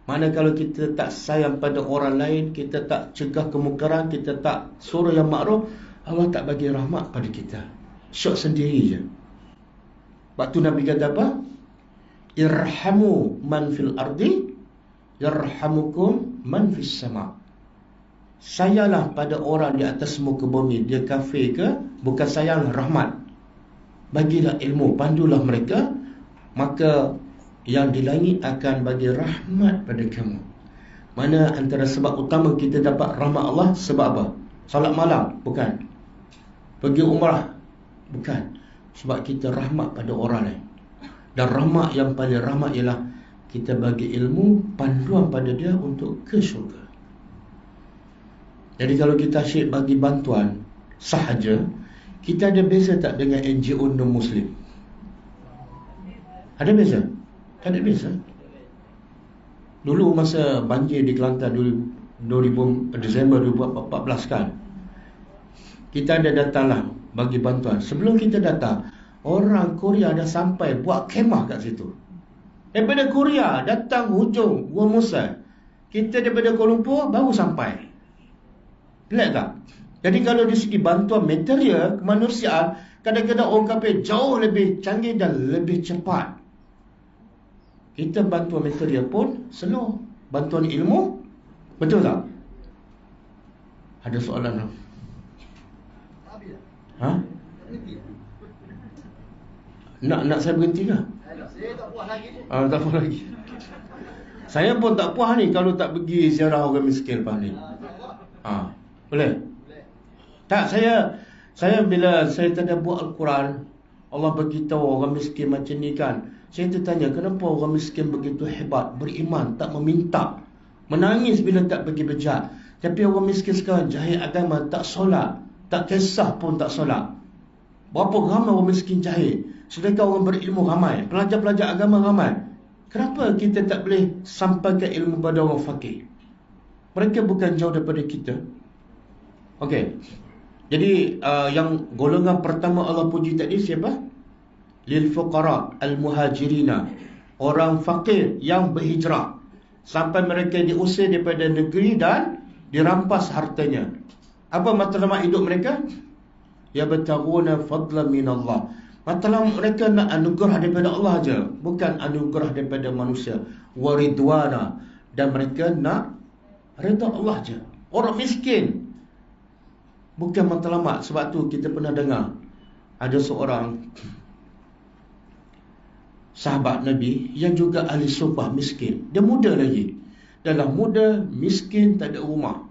Mana kalau kita tak sayang pada orang lain, kita tak cegah kemungkaran, kita tak suruh yang ma'ruf, Allah tak bagi rahmat pada kita. Syok sendiri je. Sebab tu Nabi kata apa? Irhamu man fil ardi yarhamukum man fis sama. Sayanglah pada orang di atas muka bumi, dia kafir ke, bukan sayang, rahmat. Bagilah ilmu, pandulah mereka, maka yang di langit akan bagi rahmat pada kamu. Mana antara sebab utama kita dapat rahmat Allah? Sebab apa? Salat malam? Bukan. Pergi umrah? Bukan. Sebab kita rahmat pada orang lain. Dan rahmat yang paling rahmat ialah kita bagi ilmu, panduan pada dia untuk ke syurga. Jadi kalau kita asyik bagi bantuan sahaja, kita ada beza tak dengan NGO non-Muslim? Ada beza? Tak ada beza. Dulu masa banjir di Kelantan Desember 2014 kan, kita ada datang lah bagi bantuan. Sebelum kita datang, orang Korea dah sampai buat kemah kat situ. Daripada Korea datang hujung Gua Musa, kita daripada Kuala Lumpur baru sampai. Pelik tak? Jadi kalau di segi bantuan material kemanusiaan, kadang-kadang orang kafir jauh lebih canggih dan lebih cepat. Kita bantuan material pun slow. Bantuan ilmu, betul tak? Ada soalan tak? Nak saya berhenti ke? Saya tak puas lagi. Tak puas lagi. Saya pun tak puas ni kalau tak pergi ziarah orang miskin lepas ni. Boleh? Tak, saya bila saya tadabbur Al-Quran, Allah beritahu orang miskin macam ni kan, saya tertanya, kenapa orang miskin begitu hebat, beriman, tak meminta, menangis bila tak pergi bejat. Tapi orang miskin sekarang jahil agama, tak solat, tak kisah pun tak solat. Berapa ramai orang miskin jahil, sedangkan orang berilmu ramai, pelajar-pelajar agama ramai. Kenapa kita tak boleh sampaikan ilmu pada orang fakir? Mereka bukan jauh daripada kita. Okey. Jadi yang golongan pertama Allah puji tadi siapa? Lil fuqara al muhajirina, orang fakir yang berhijrah sampai mereka diusir daripada negeri dan dirampas hartanya. Apa matlamat hidup mereka? Yabtaghuna fadlan min Allah. Matlamat mereka nak anugerah daripada Allah aja, bukan anugerah daripada manusia. Waridwana, dan mereka nak redha Allah aja. Orang miskin bukan matlamat. Sebab tu kita pernah dengar ada seorang sahabat Nabi yang juga ahli sufah, miskin. Dia muda lagi. Dalam muda, miskin, tak ada rumah.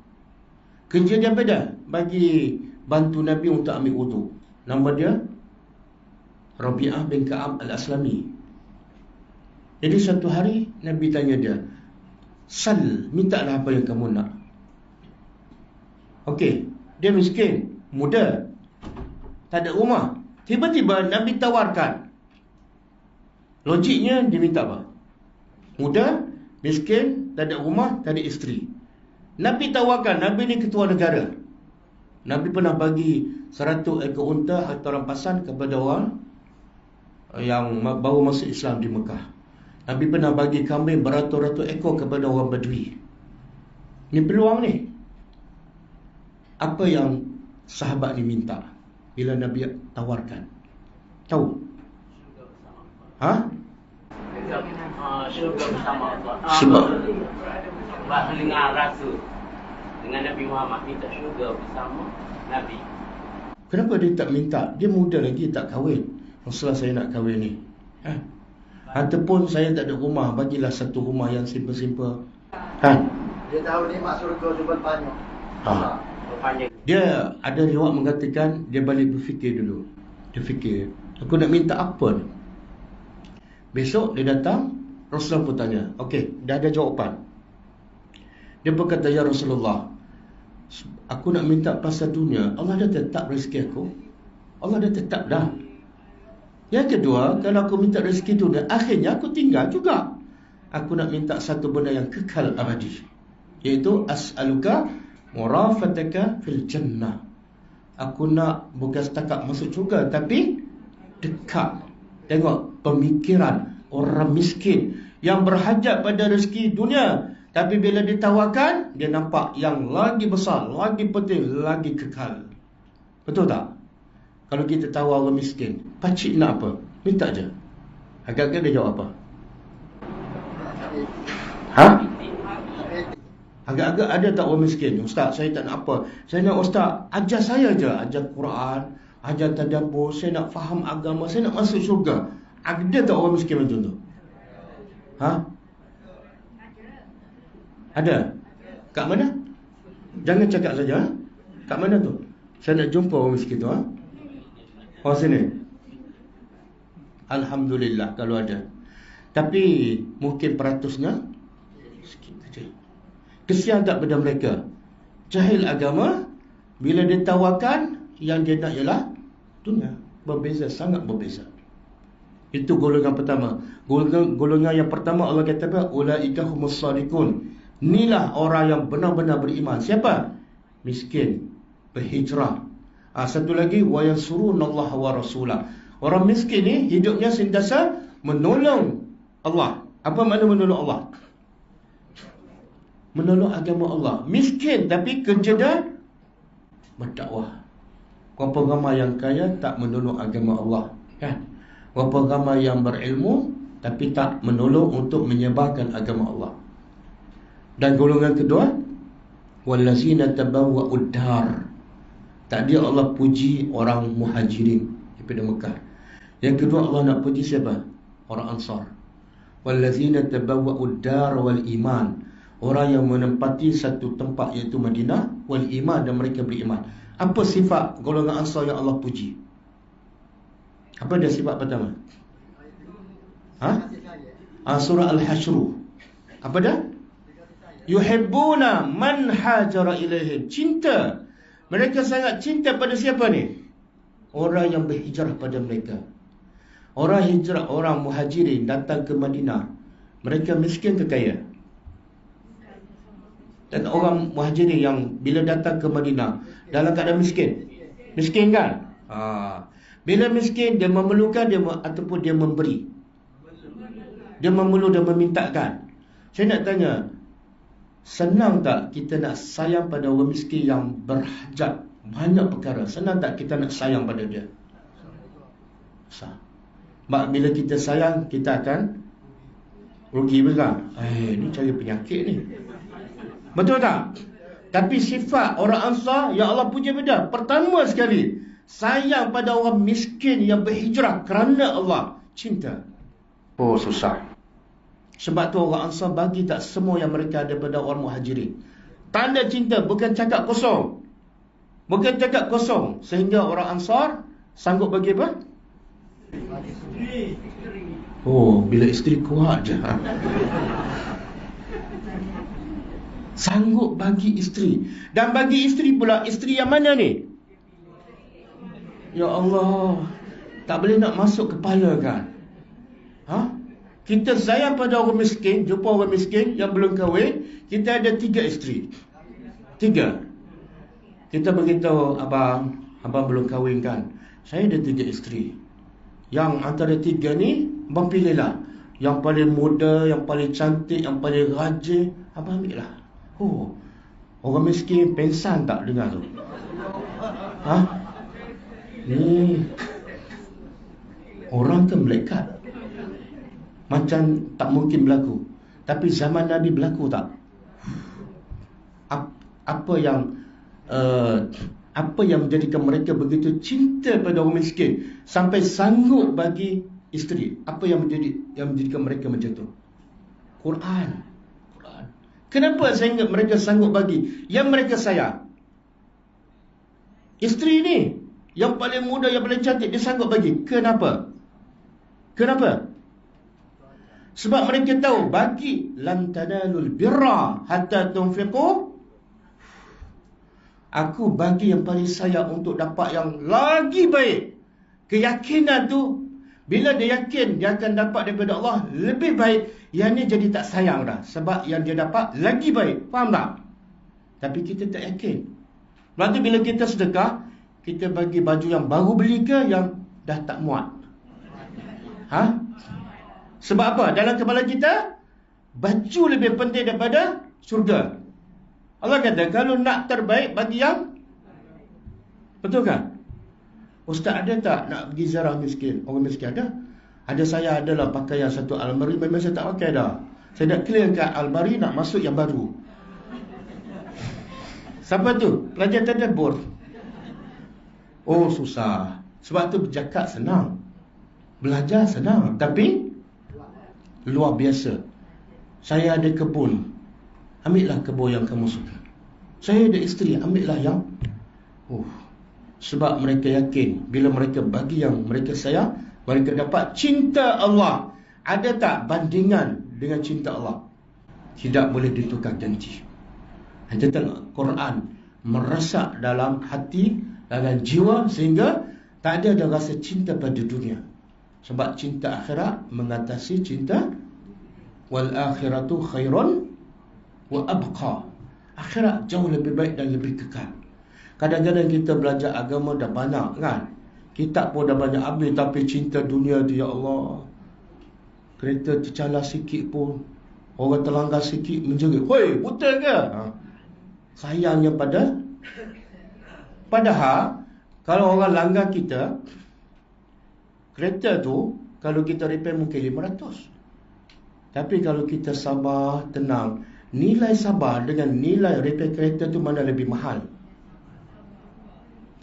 Kerja dia beda, bagi bantu Nabi untuk ambil wudu. Nama dia Rabi'ah bin Ka'ab al-Aslami. Jadi satu hari Nabi tanya dia, sal, mintalah apa yang kamu nak. Okey, dia miskin, muda, tak ada rumah. Tiba-tiba Nabi tawarkan. Logiknya dia minta apa? Muda, miskin, tak ada rumah, tak ada isteri. Nabi tawarkan, Nabi ni ketua negara. Nabi pernah bagi 100 ekor unta atau rampasan kepada orang yang baru masuk Islam di Mekah. Nabi pernah bagi kambing beratus-ratus ekor kepada orang Badui. Ni peluang ni. Apa yang sahabat ni minta bila Nabi tawarkan? Tahu? Ha? Syurga bersama Allah. Sebab Dengan Rasul, dengan Nabi Muhammad, minta syurga bersama Nabi. kenapa dia tak minta? Dia muda lagi, tak kahwin. Masalah saya nak kahwin ni. Ataupun saya tak ada rumah, bagilah satu rumah yang simple-simple. Dia tahu nikmat surga super banyak. Berpanjang. Dia ada riwayat mengatakan dia balik berfikir dulu. Dia fikir, aku nak minta apa ni? Besok dia datang, Rasulullah pun tanya. Okey, dah ada jawapan. Dia berkata, ya Rasulullah, aku nak minta pasal dunia, Allah dah tetap rezeki aku. Allah dah tetap dah. Yang kedua, kalau aku minta rezeki dunia, akhirnya aku tinggal juga. Aku nak minta satu benda yang kekal abadi, iaitu as'aluka murafataka fil jannah. Aku nak bukan setakat masuk syurga, tapi dekat. Tengok pemikiran orang miskin yang berhajat pada rezeki dunia, tapi bila ditawarkan, dia nampak yang lagi besar, lagi penting, lagi kekal. Betul tak? Kalau kita tawar orang miskin, pakcik nak apa? Minta je. Agak-agak dia jawab apa? Ha? Agak-agak ada tak orang miskin? Ustaz, saya tak nak apa. Saya nak ustaz, ajar saya je. Ajar Quran, ajar tadabbur. Saya nak faham agama, saya nak masuk syurga. Ada tak orang miskin macam tu? Ha? Ada? Kat mana? Jangan cakap saja. Ha? Kat mana tu? Saya nak jumpa orang miskin tu. Ha? Oh, sini. Alhamdulillah kalau ada. Tapi mungkin peratusnya sikit saja. Kesian tak pada mereka? Jahil agama, bila ditawarkan, yang dia nak ialah dunia. Berbeza, sangat berbeza. Itu golongan pertama. Golongan yang pertama Allah kata apa? Ulaika humus shadiqun. Inilah orang yang benar-benar beriman. Siapa? Miskin, berhijrah. Satu lagi, wa yansurunallaha wa rasulah. Orang miskin ni hidupnya sentiasa menolong Allah. Apa makna menolong Allah? Menolong agama Allah. Miskin tapi kerja dia berdakwah. Berapa ramai yang kaya tak menolong agama Allah, kan? Berapa ramai yang berilmu tapi tak menolong untuk menyebarkan agama Allah. Dan golongan kedua, wallazina tabawwa'ud dar. Tadi Allah puji orang muhajirin daripada Mekah. Yang kedua Allah nak puji siapa? Orang Ansar. Wallazina tabawwa'ud dar wal iman. Orang yang menempati satu tempat iaitu Madinah, wal iman, dan mereka beriman. Apa sifat golongan Ansar yang Allah puji? Apa dia sifat pertama? Surah Al-Hashr. Apa dia? Yuhibbuna man hajara ilaihim. Cinta. Mereka sangat cinta pada siapa ni? Orang yang berhijrah pada mereka. Orang hijrah, orang muhajirin datang ke Madinah. Mereka miskin ke kaya? Dan orang muhajirin yang bila datang ke Madinah dalam keadaan miskin. Miskin kan? Bila miskin, dia memerlukan ataupun dia memberi. Dia memerlukan dan memintakan. Saya nak tanya, senang tak kita nak sayang pada orang miskin yang berhajat banyak perkara? Senang tak kita nak sayang pada dia? Susah. Bila kita sayang, kita akan rugi juga. Ni cari penyakit ni. Betul tak? Tapi sifat orang Ansar yang Allah puja beda. Pertama sekali, sayang pada orang miskin yang berhijrah kerana Allah. Cinta. Oh, susah. Sebab tu orang Ansar bagi tak semua yang mereka ada pada orang muhajirin. Tanda cinta, bukan cakap kosong. Bukan cakap kosong. Sehingga orang Ansar sanggup bagi apa? Oh, bila isteri kuat je. Sanggup bagi isteri. Dan bagi isteri pula, isteri yang mana ni? Ya Allah, tak boleh nak masuk kepala kan? Kita sayang pada orang miskin. Jumpa orang miskin yang belum kahwin, kita ada 3 isteri. 3. Kita beritahu abang belum kahwin kan? Saya ada 3 isteri. Yang antara 3 ni, abang pilihlah. Yang paling muda, yang paling cantik, yang paling rajin, abang ambil lah. Oh, orang miskin pensan tak dengar tu? Ni orang ke malaikat? Macam tak mungkin berlaku. Tapi zaman Nabi berlaku tak? Apa yang menjadikan mereka begitu cinta pada orang miskin sampai sanggup bagi isteri? Apa yang menjadikan mereka macam tu? Quran. Kenapa sehingga mereka sanggup bagi yang mereka sayang? Isteri ni yang paling muda, yang paling cantik, dia sanggup bagi. Kenapa? Sebab mereka tahu bagi lan tanalul birra hatta tunfiqu. Aku bagi yang paling sayang untuk dapat yang lagi baik. Keyakinan tu, bila dia yakin dia akan dapat daripada Allah lebih baik, yang ni jadi tak sayang dah. Sebab yang dia dapat lagi baik. Faham tak? Tapi kita tak yakin. Berarti bila kita sedekah, kita bagi baju yang baru beli ke yang dah tak muat? Sebab apa? Dalam kepala kita, baju lebih penting daripada syurga. Allah kata, kalau nak terbaik, bagi yang betul kan? Ustaz, ada tak nak pergi ziarah miskin? Orang miskin ada. Ada, saya adalah pakaian satu almari, memang saya tak pakai dah. Saya nak clearkan almari, nak masuk yang baru. Siapa tu? Pelajar tadabbur. Oh, susah. Sebab tu bercakap senang, belajar senang, tapi luar biasa. Saya ada kebun, ambillah kebun yang kamu suka. Saya ada isteri, ambillah yang sebab mereka yakin bila mereka bagi yang mereka sayang, mereka dapat cinta Allah. Ada tak bandingan dengan cinta Allah? Tidak boleh ditukar janji. Tentang Quran meresap dalam hati, dalam jiwa, sehingga tak ada rasa cinta pada dunia. Sebab cinta akhirat mengatasi cinta. Wal akhiratu khairun wa abqa. Akhirat jauh lebih baik dan lebih kekal. Kadang-kadang kita belajar agama dah banyak kan, kitab pun dah banyak habis, tapi cinta dunia tu, ya Allah, kereta tercalar sikit pun, orang terlanggar sikit menjerit, "Hoi, buta ke?" Sayangnya padahal kalau orang langgar kita, kereta tu kalau kita repair mungkin 500. Tapi kalau kita sabar, tenang, nilai sabar dengan nilai repair kereta tu mana lebih mahal?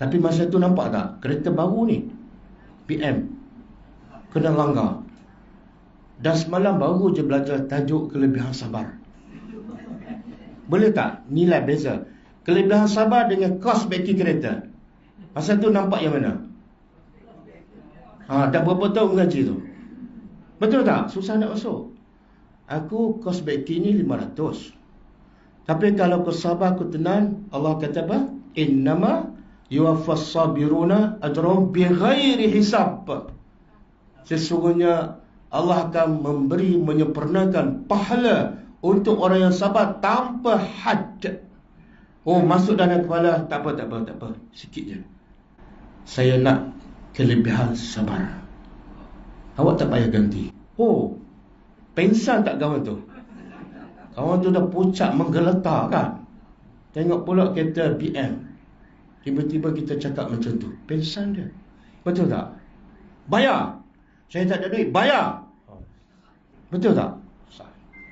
Tapi masa tu nampak tak? Kereta baru ni, PM, kena langgar. Dan semalam baru je belajar tajuk kelebihan sabar. Boleh tak nilai beza kelebihan sabar dengan kos beki kereta? Masa tu nampak yang mana? Dah berapa tahun mengaji tu? Betul tak? Susah nak masuk. Aku kos beki ni 500. Tapi kalau kau sabar, kau tenang, Allah kata apa? Innama yuwaffas sabiruna ajrahum bighairi hisab. Sesungguhnya Allah akan memberi, menyempurnakan pahala untuk orang yang sabar tanpa had. Oh, masuk dalam kepala, tak apa. Sikit je. Saya nak kelebihan sabar. Awak tak payah ganti. Oh, pensan tak kawan tu? Kawan tu dah pucat menggeletar kan? Tengok pula kereta BM. Tiba-tiba kita cakap macam tu. Pensan dia. Betul tak? Bayar. Saya tak ada duit. Bayar. Betul tak?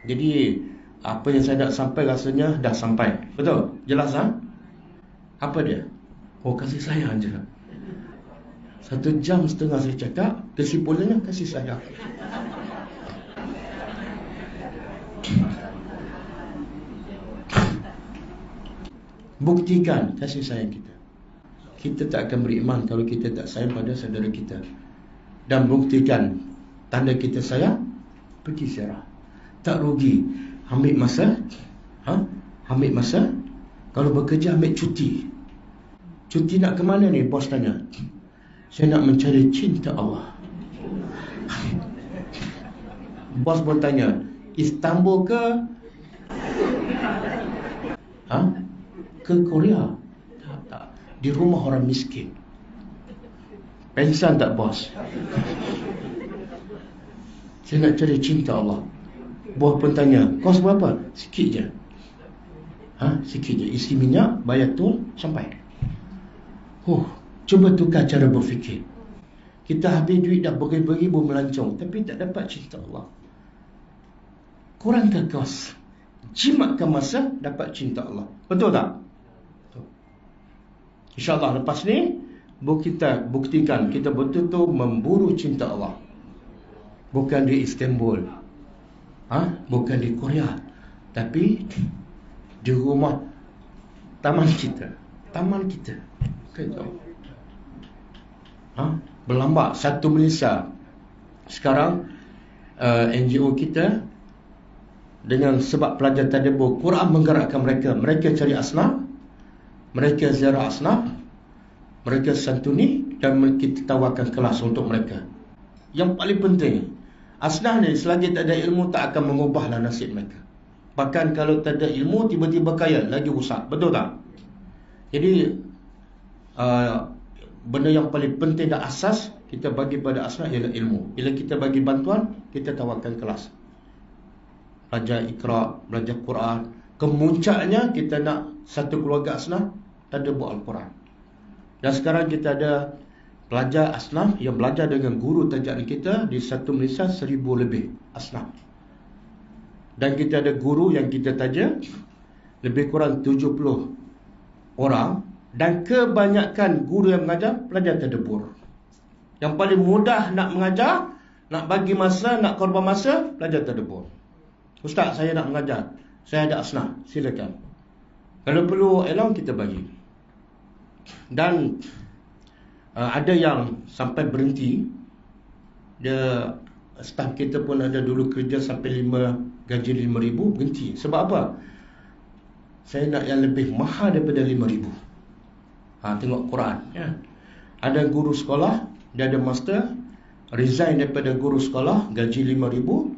Jadi, apa yang saya nak sampai rasanya dah sampai. Betul? Jelas ha? Apa dia? Oh, kasih sayang je. 1 jam setengah saya cakap, kesimpulannya kasih sayang. Buktikan kasih sayang kita. Kita tak akan beriman kalau kita tak sayang pada saudara kita. Dan buktikan tanda kita sayang, pergi ziarah. Tak rugi. Ambil masa. Ambil masa. Kalau bekerja, ambil cuti. Cuti nak ke mana ni? Bos tanya. Saya nak mencari cinta Allah. Bos pun tanya, Istanbul ke? Ke Korea? Tak. Di rumah orang miskin. Pensan tak bos? Saya nak cari cinta Allah. Bos pun tanya, kos berapa? Sikit je. Sikit je. Isi minyak, bayar tol, sampai. Cuba tukar cara berfikir. Kita habis duit dah beribu-ribu melancong, tapi tak dapat cinta Allah. Kurangkan kos, jimatkan masa, dapat cinta Allah. Betul tak? Betul. InsyaAllah lepas ni kita buktikan kita betul-betul memburu cinta Allah. Bukan di Istanbul, bukan di Korea, tapi di rumah taman kita. Okay, berlambak satu Malaysia. Sekarang NGO kita dengan sebab pelajar tadabbur Quran menggerakkan mereka cari asnaf, mereka ziarah asnaf, mereka santuni, dan kita tawarkan kelas untuk mereka. Yang paling penting, asnaf ni selagi tak ada ilmu tak akan mengubahlah nasib mereka. Bahkan kalau tak ada ilmu tiba-tiba kaya, lagi rusak. Betul tak? Jadi benda yang paling penting dan asas kita bagi pada asnaf ialah ilmu. Bila kita bagi bantuan, kita tawarkan kelas, belajar Iqra, belajar Quran. Kemuncaknya kita nak satu keluarga asnaf tadabbur Al-Quran. Dan sekarang kita ada pelajar asnaf yang belajar dengan guru tajam kita di satu Malaysia 1000 lebih asnaf. Dan kita ada guru yang kita tajam lebih kurang 70 orang. Dan kebanyakan guru yang mengajar pelajar tadabbur. Yang paling mudah nak mengajar, nak bagi masa, nak korban masa, pelajar tadabbur. Ustaz, saya nak mengajar, saya ada asnaf, silakan. Kalau perlu ilmu kita bagi. Dan ada yang sampai berhenti. Dia staf kita pun ada dulu kerja sampai gaji 5,000, berhenti. Sebab apa? Saya nak yang lebih mahal daripada 5,000. Tengok Quran ya. Ada guru sekolah, dia ada master, resign daripada guru sekolah, gaji 5,000,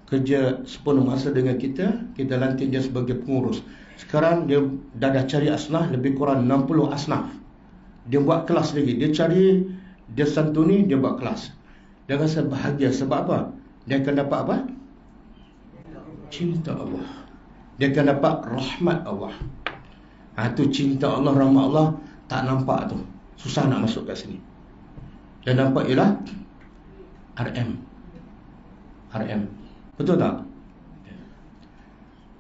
kerja sepenuh masa dengan kita lantik dia sebagai pengurus. Sekarang dia dah cari asnaf, lebih kurang 60 asnaf. Dia buat kelas lagi, dia cari, dia santuni, dia buat kelas. Dia rasa bahagia. Sebab apa? Dia akan dapat apa? Cinta Allah. Dia akan dapat rahmat Allah. Tu cinta Allah, rahmat Allah tak nampak tu. Susah nak masuk kat sini. Yang nampak ialah RM. Betul tak?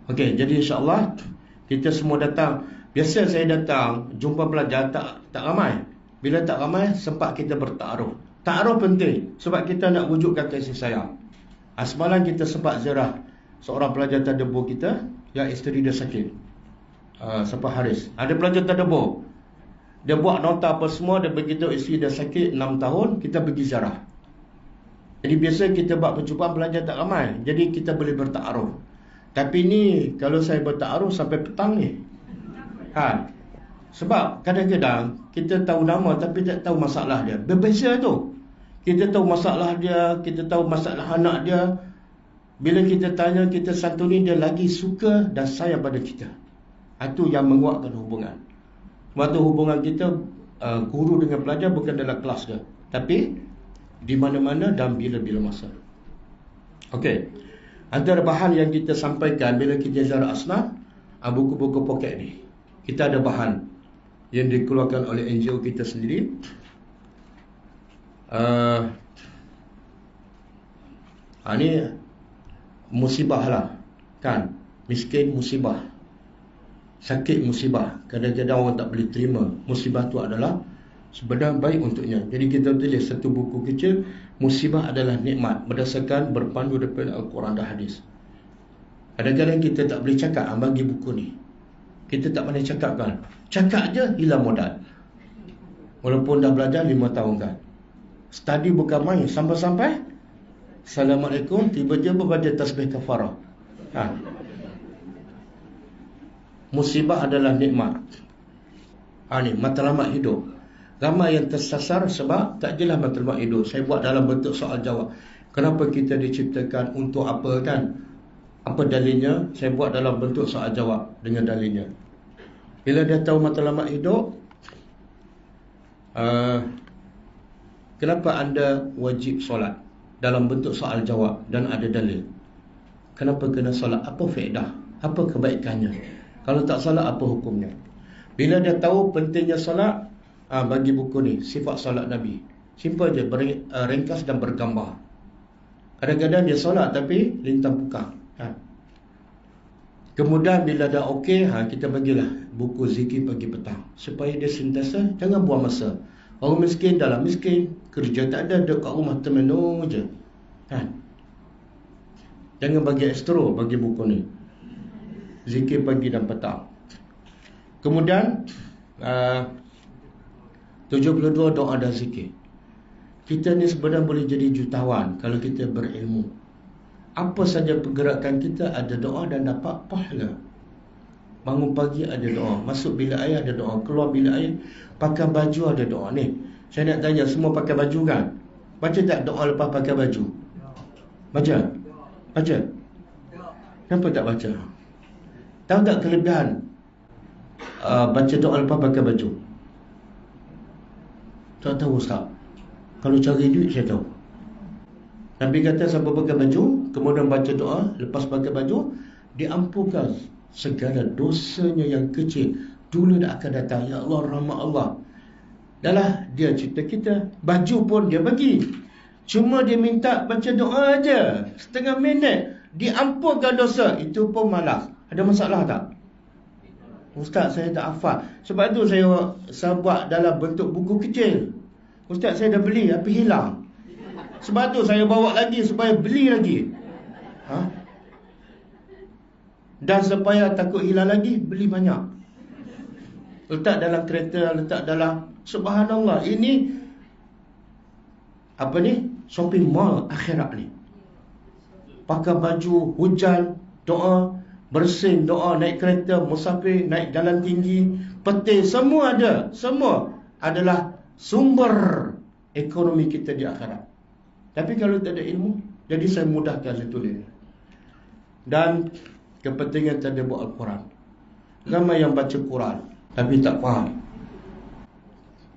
Okey, jadi insya-Allah kita semua datang. Biasa saya datang jumpa pelajar tak ramai. Bila tak ramai, sempat kita bertaruh. Taruh penting sebab kita nak wujudkan kasih sayang. Semalam kita sempat ziarah seorang pelajar tadabbur kita yang isteri dia sakit. Siapa Haris. Ada pelajar tadabbur. Dia buat nota apa semua, dia begitu isteri dia sakit 6 tahun, kita pergi ziarah. Jadi biasa kita buat percubaan pelajar tak ramai, jadi kita boleh bertaruh. Tapi ni kalau saya bertaruh sampai petang ni. Sebab kadang-kadang kita tahu nama tapi tak tahu masalah dia. Berbeza tu. Kita tahu masalah dia, kita tahu masalah anak dia. Bila kita tanya, kita santuni, dia lagi suka dan sayang pada kita. Itu yang menguatkan hubungan. Sebab tu hubungan kita guru dengan pelajar bukan dalam kelas dia, tapi di mana-mana dan bila-bila masa. Okey. Antara bahan yang kita sampaikan bila kita ziarah asnaf, buku-buku poket ni. Kita ada bahan yang dikeluarkan oleh NGO kita sendiri. Ni musibah lah, kan? Miskin musibah, sakit musibah. Kadang-kadang orang tak boleh terima. Musibah tu adalah sebenarnya baik untuknya. Jadi kita tulis satu buku kecil, musibah adalah nikmat, berdasarkan berpandu daripada Al-Quran dan Hadis. Kadang-kadang kita tak boleh cakap, bagi buku ni. Kita tak pandai cakap kan. Cakap je hilang modal. Walaupun dah belajar 5 tahun kan. Study bukan main. Sampai-sampai Assalamualaikum, tiba-tiba baca tasbih kafarah. Musibah adalah nikmat. Ni matlamat hidup. Ramai yang tersasar sebab tak jelas matlamat hidup. Saya buat dalam bentuk soal jawab. Kenapa kita diciptakan, untuk apa kan? Apa dalilnya? Saya buat dalam bentuk soal jawab dengan dalilnya. Bila dia tahu matlamat hidup, kenapa anda wajib solat? Dalam bentuk soal jawab dan ada dalil. Kenapa kena solat? Apa faedah? Apa kebaikannya? Kalau tak solat, apa hukumnya? Bila dia tahu pentingnya solat, bagi buku ni, sifat solat Nabi. Simple je, ringkas dan bergambar. Kadang-kadang dia solat tapi lintang pukang. Kemudian bila dah okey, kita bagilah buku zikir pagi petang, supaya dia sentiasa jangan buang masa. Orang miskin dalam miskin, kerja tak ada, duduk kat rumah termenung je. Jangan bagi ekstro bagi buku ni. Zikir pagi dan petang. Kemudian 72 doa dan zikir. Kita ni sebenarnya boleh jadi jutawan kalau kita berilmu. Apa saja pergerakan kita ada doa dan dapat pahala. Bangun pagi ada doa, masuk bilik air ada doa, keluar bilik air, pakai baju ada doa. Ni saya nak tanya, semua pakai baju kan? Baca tak doa lepas pakai baju? Baca? Baca? Kenapa tak baca? Tahu tak kelebihan baca doa lepas pakai baju? Tak tahu Ustaz. Kalau cari duit saya tahu. Nabi kata siapa pakai baju, kemudian baca doa lepas pakai baju, diampunkan segala dosanya yang kecil dulu dah akan datang. Ya Allah, rahmat Allah. Dahlah, dia cipta kita. Baju pun dia bagi. Cuma dia minta baca doa aja, setengah minit, diampunkan dosa. Itu pun malas. Ada masalah tak? Ustaz, saya tak hafal. Sebab itu saya buat dalam bentuk buku kecil. Ustaz, saya dah beli tapi hilang. Sebab tu saya bawa lagi supaya beli lagi. Dan supaya takut hilang lagi, beli banyak. Letak dalam kereta, letak dalam, subhanallah, ini apa ni? Shopping mall akhirat ni. Pakai baju, hujan, doa, bersin, doa, naik kereta, musafir, naik jalan tinggi, peti, semua ada. Semua adalah sumber ekonomi kita di akhirat. Tapi kalau tak ada ilmu, jadi saya mudahkan saya tulis. Dan kepentingan tadabbur Al-Quran. Ramai yang baca Quran tapi tak faham.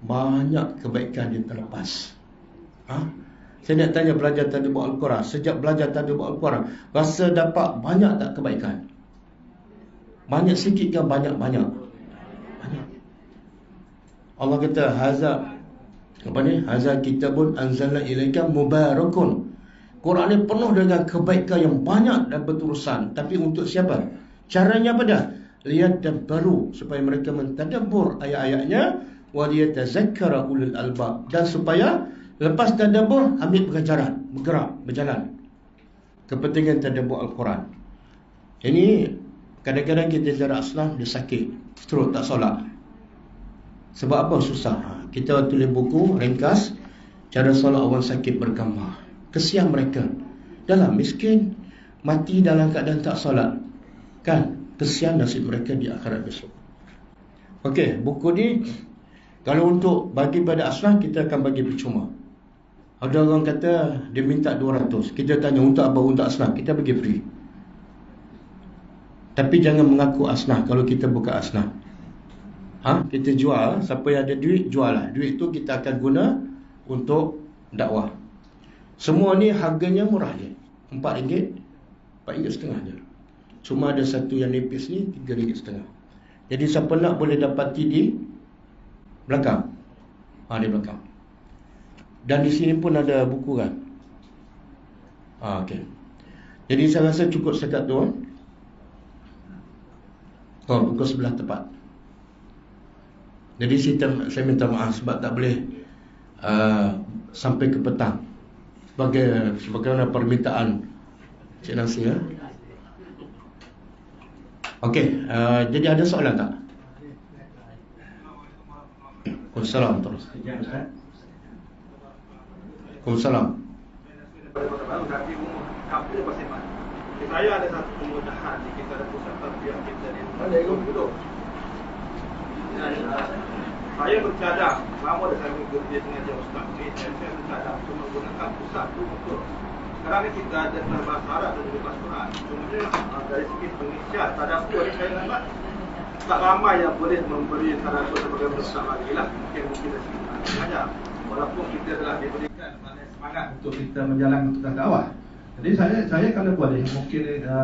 Banyak kebaikan dia terlepas. Saya nak tanya belajar tadabbur Al-Quran. Sejak belajar tadabbur Al-Quran, rasa dapat banyak tak kebaikan? Banyak sikit ke banyak-banyak? Banyak. Allah kata, Hazal kitabun anzalna ilaika mubarakun. Quran ni penuh dengan kebaikan yang banyak dan berterusan. Tapi untuk siapa? Caranya apa dah? Lihat dan baru, supaya mereka mentadabbur ayat-ayatnya, wa liyatazakkara ulul albab, dan supaya lepas tadabbur ambil pengajaran, bergerak, berjalan. Kepentingan tadabbur Al-Quran. Ini kadang-kadang kita ziarah asnaf, dia sakit, terus tak solat. Sebab apa? Susah. Kita tulis buku ringkas cara solat orang sakit bergambar. Kesian mereka. Dalam miskin, mati dalam keadaan tak solat, kan? Kesian nasib mereka di akhirat besok. Okey, buku ni kalau untuk bagi pada asnaf, kita akan bagi percuma. Ada orang kata dia minta 200, kita tanya untuk apa? Untuk asnaf, kita bagi free. Tapi jangan mengaku asnaf kalau kita bukan asnaf. Kita jual, siapa yang ada duit, jual lah. Duit tu kita akan guna untuk dakwah. Semua ni harganya murah je, RM4, RM4.50 je. Cuma ada satu yang nipis ni RM3.50. Jadi siapa nak boleh dapati di belakang. Di belakang. Dan di sini pun ada buku kan. Okey. Jadi saya rasa cukup setakat tu. Pukul 11 tepat. Jadi saya minta maaf sebab tak boleh sampai ke petang. Sebagaimana permintaan Cik Nasir. Okey, jadi ada soalan tak? Waalaikumsalam terus. Waalaikumsalam. Saya ada satu kemudahan di kita ada pusat tarbiyah kita di Duduk. Saya bercadang lama dah saya bekerja dengan dia Ustaz ni, saya bercadang untuk menggunakan pusat tu betul. Sekarang ni kita ada bahasa Arab dan juga bahasa Quran. Cuma dari segi pengisian tadabbur ni saya nampak tak ramai yang boleh memberi tadabbur sebagai Ustaz lagi lah. Mungkin dari segi mengajar. Walaupun kita telah diberikan semangat untuk kita menjalankan tugas dakwah. Jadi saya kalau boleh mungkin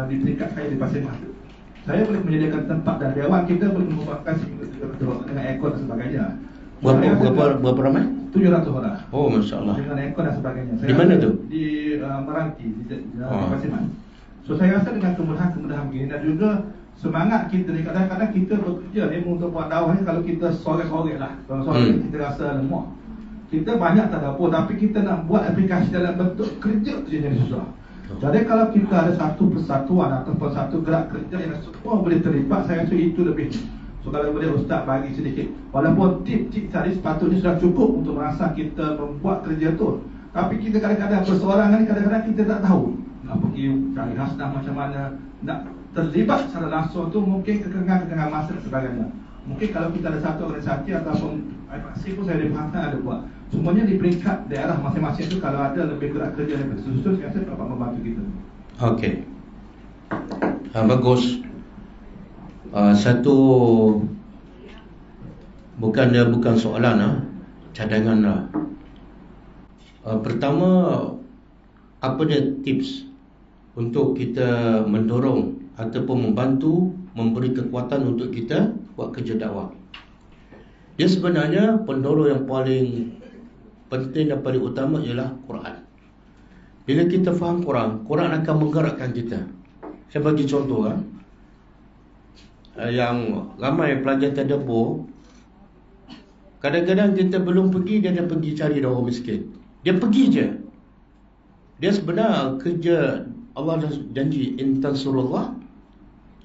di peringkat saya di Pasir Mas, saya boleh menyediakan tempat dan dewan kita boleh merupakan dengan ekor dan sebagainya. Berapa ramai? 700 orang. Oh, masya-Allah. Dengan ekor dan sebagainya. Di mana tu? Di Meranti di Pasir Mas. So saya rasa dengan kemudahan begini dan juga semangat kita ni, kadang-kadang kita bekerja ni untuk buat dakwah ni, kalau kita sorek-sorek lah, kalau sorek kita rasa lemah. Kita banyak tadabbur tapi kita nak buat aplikasi dalam bentuk kerja tu jadi susah. Jadi kalau kita ada satu persatuan ataupun satu gerak kerja yang semua boleh terlibat, saya rasa itu lebih. So kalau boleh Ustaz bagi sedikit, walaupun tip-tip tadi sepatutnya sudah cukup untuk merasa kita membuat kerja tu, tapi kita kadang-kadang perseorangan ni kadang-kadang kita tak tahu nak pergi cari hasnah macam mana, nak terlibat secara langsung tu mungkin kekengan masa dan sebagainya. Mungkin kalau kita ada satu organisasi ataupun IPAC pun saya dipahamkan ada buat. Semuanya di peringkat daerah masing-masing tu kalau ada lebih gerak kerja yang bersusun, saya rasa dapat membantu kita. Okey. Bagus. Satu bukan soalan cadangan lah. Pertama, apa dia tips untuk kita mendorong ataupun membantu memberi kekuatan untuk kita buat kerja dakwah? Dia sebenarnya pendorong yang paling penting dan paling utama ialah Quran. Bila kita faham Quran akan menggerakkan kita. Saya bagi contoh yang ramai pelajar tadabbur, kadang-kadang kita belum pergi, dia dah pergi cari orang miskin. Dia pergi je. Dia sebenarnya kerja Allah dah janji in tansurullah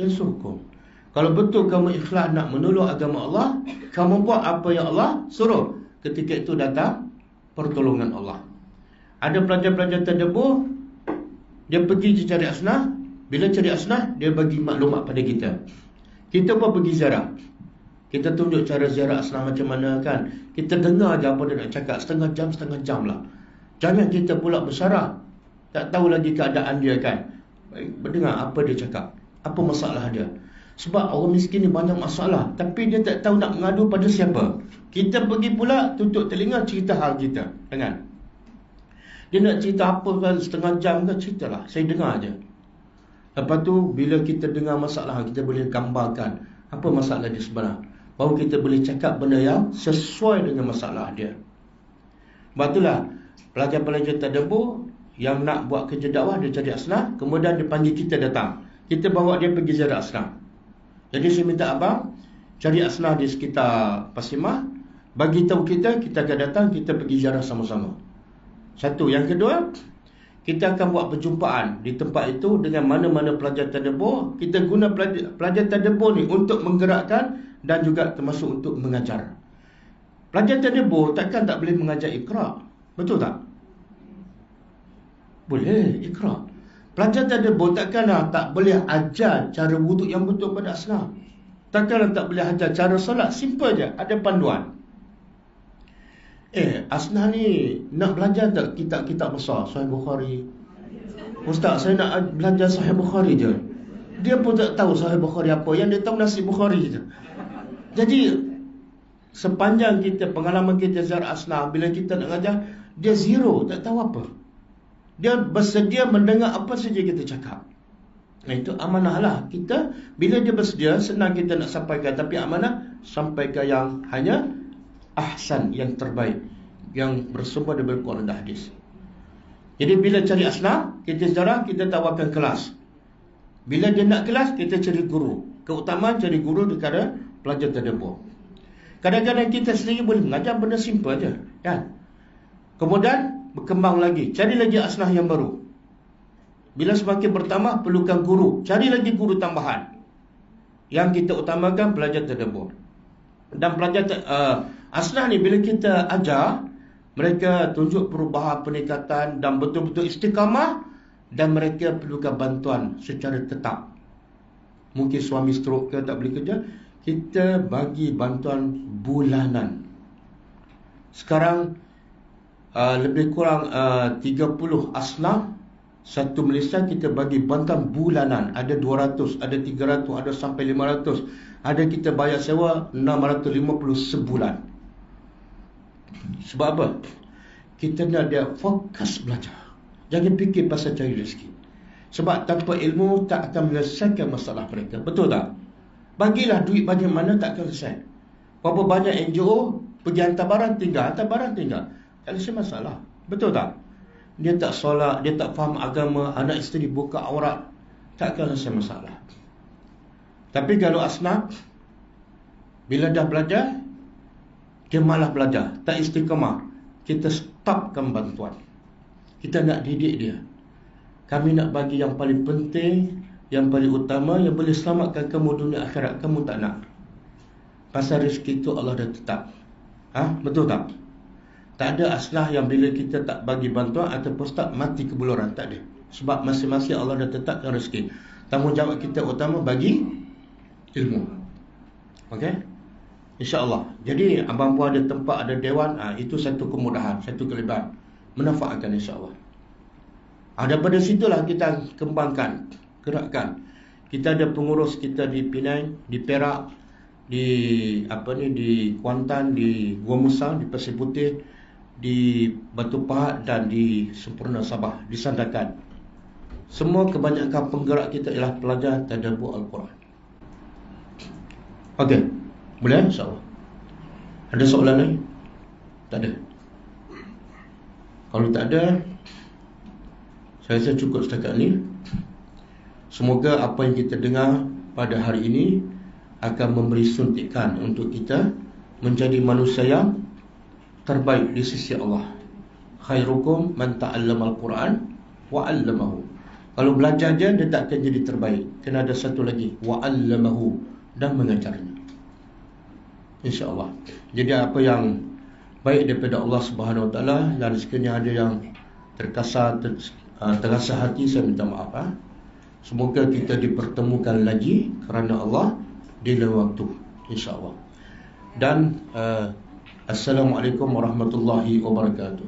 yansurkum. Kalau betul kamu ikhlas nak menolong agama Allah, kamu buat apa yang Allah suruh. Ketika itu datang pertolongan Allah. Ada pelajar-pelajar tadabbur, dia pergi cari asnaf. Bila cari asnaf, dia bagi maklumat pada kita. Kita pun pergi ziarah. Kita tunjuk cara ziarah asnaf macam mana kan. Kita dengar je apa dia nak cakap, setengah jam lah. Jangan kita pula bersarah, tak tahu lagi keadaan dia kan. Baik, mendengar apa dia cakap, apa masalah dia. Sebab orang miskin ni banyak masalah, tapi dia tak tahu nak mengadu pada siapa. Kita pergi pula tutup telinga cerita hal kita. Dengar. Dia nak cerita apa kan, setengah jam kan, ceritalah. Saya dengar je. Lepas tu bila kita dengar masalah, kita boleh gambarkan apa masalah dia sebenarnya. Baru kita boleh cakap benda yang sesuai dengan masalah dia. Sebab itulah pelajar-pelajar tadabbur yang nak buat kerja dakwah, dia cari asnaf, kemudian dia panggil kita datang. Kita bawa dia pergi ziarah asnaf. Jadi saya minta abang cari asnaf di sekitar Pasimah, bagi tahu kita akan datang, kita pergi ziarah sama-sama. Satu. Yang kedua, kita akan buat perjumpaan di tempat itu dengan mana-mana pelajar tadabbur. Kita guna pelajar tadabbur ni untuk menggerakkan dan juga termasuk untuk mengajar. Pelajar tadabbur takkan tak boleh mengajar Iqra. Betul tak? Boleh Iqra. Pelajar tadabbur takkanlah tak boleh ajar cara wuduk yang betul pada asnaf. Takkanlah tak boleh ajar cara solat. Simple je, ada panduan. Asnaf ni nak belajar tak kitab-kitab besar, Sahih Bukhari? Ustaz, saya nak belajar Sahih Bukhari je. Dia pun tak tahu Sahih Bukhari apa. Yang dia tahu nasi Bukhari je. Jadi sepanjang kita, pengalaman kita ziarah asnaf, bila kita nak ajar, dia zero, tak tahu apa. Dia bersedia mendengar apa saja kita cakap. Nah, itu amanah lah. Kita, bila dia bersedia, senang kita nak sampaikan. Tapi amanah, sampaikan yang hanya ahsan, yang terbaik, yang bersumber daripada Quran dan hadis. Jadi bila cari asnaf, kita sejarah, kita tawarkan kelas. Bila dia nak kelas, kita cari guru. Keutamaan cari guru daripada pelajar tadabbur. Kadang-kadang kita sendiri boleh mengajar benda simple je, kan? Kemudian berkembang lagi, cari lagi asnaf yang baru. Bila semakin bertambah, perlukan guru, cari lagi guru tambahan. Yang kita utamakan pelajar tadabbur. Dan pelajar asnaf ni bila kita ajar, mereka tunjuk perubahan, peningkatan dan betul-betul istiqamah, dan mereka perlukan bantuan secara tetap. Mungkin suami stroke ke, tak boleh kerja, kita bagi bantuan bulanan. Sekarang lebih kurang 30 asnaf satu Malaysia, kita bagi bantuan bulanan. Ada 200, ada 300, ada sampai 500. Ada kita bayar sewa 650 sebulan. Sebab apa? Kita nak dia fokus belajar. Jangan fikir pasal cari rezeki. Sebab tanpa ilmu tak akan menyelesaikan masalah mereka. Betul tak? Bagilah duit bagaimana tak akan selesai. Berapa banyak NGO pergi hantar barang tinggal. Tak selesai masalah. Betul tak? Dia tak solat, dia tak faham agama, anak isteri buka aurat, tak akan selesai masalah. Tapi kalau asnaf, bila dah belajar, dia malah belajar, tak istiqamah, kita stopkan bantuan. Kita nak didik dia. Kami nak bagi yang paling penting, yang paling utama, yang boleh selamatkan kamu dunia akhirat. Kamu tak nak. Pasal rezeki itu Allah dah tetap. Betul tak? Tak ada asnaf yang bila kita tak bagi bantuan ataupun start mati kebuluran. Tak ada. Sebab masing-masing Allah dah tetapkan rezeki. Tanggungjawab kita utama bagi ilmu. Okey? InsyaAllah. Jadi abang puan ada tempat, ada dewan, itu satu kemudahan, satu kelebihan. Manfaatkan insyaAllah. Daripada situlah kita kembangkan, gerakkan. Kita ada pengurus kita di Penang, di Perak, di Kuantan, di Gua Musa, di Pasir Putih, di Batu Pahat dan di Sempurna Sabah, di Sandakan. Semua kebanyakan penggerak kita ialah pelajar tadabbur Al-Quran. Okey, boleh insyaAllah. Ada soalan lain? Tak ada. Kalau tak ada, saya rasa cukup setakat ni. Semoga apa yang kita dengar pada hari ini akan memberi suntikan untuk kita menjadi manusia yang terbaik di sisi Allah. Khairukum man ta'allama al-Quran wa 'allamahu. Kalau belajar je dia tak akan jadi terbaik. Kena ada satu lagi, wa 'allamahu, dan mengajarnya. InsyaAllah. Jadi apa yang baik daripada Allah Subhanahu Wa Taala, dan sekiranya ada yang terkasar, terasa hati, saya minta maaf. Semoga kita dipertemukan lagi kerana Allah di lain waktu, insyaAllah. Dan Assalamualaikum warahmatullahi wabarakatuh.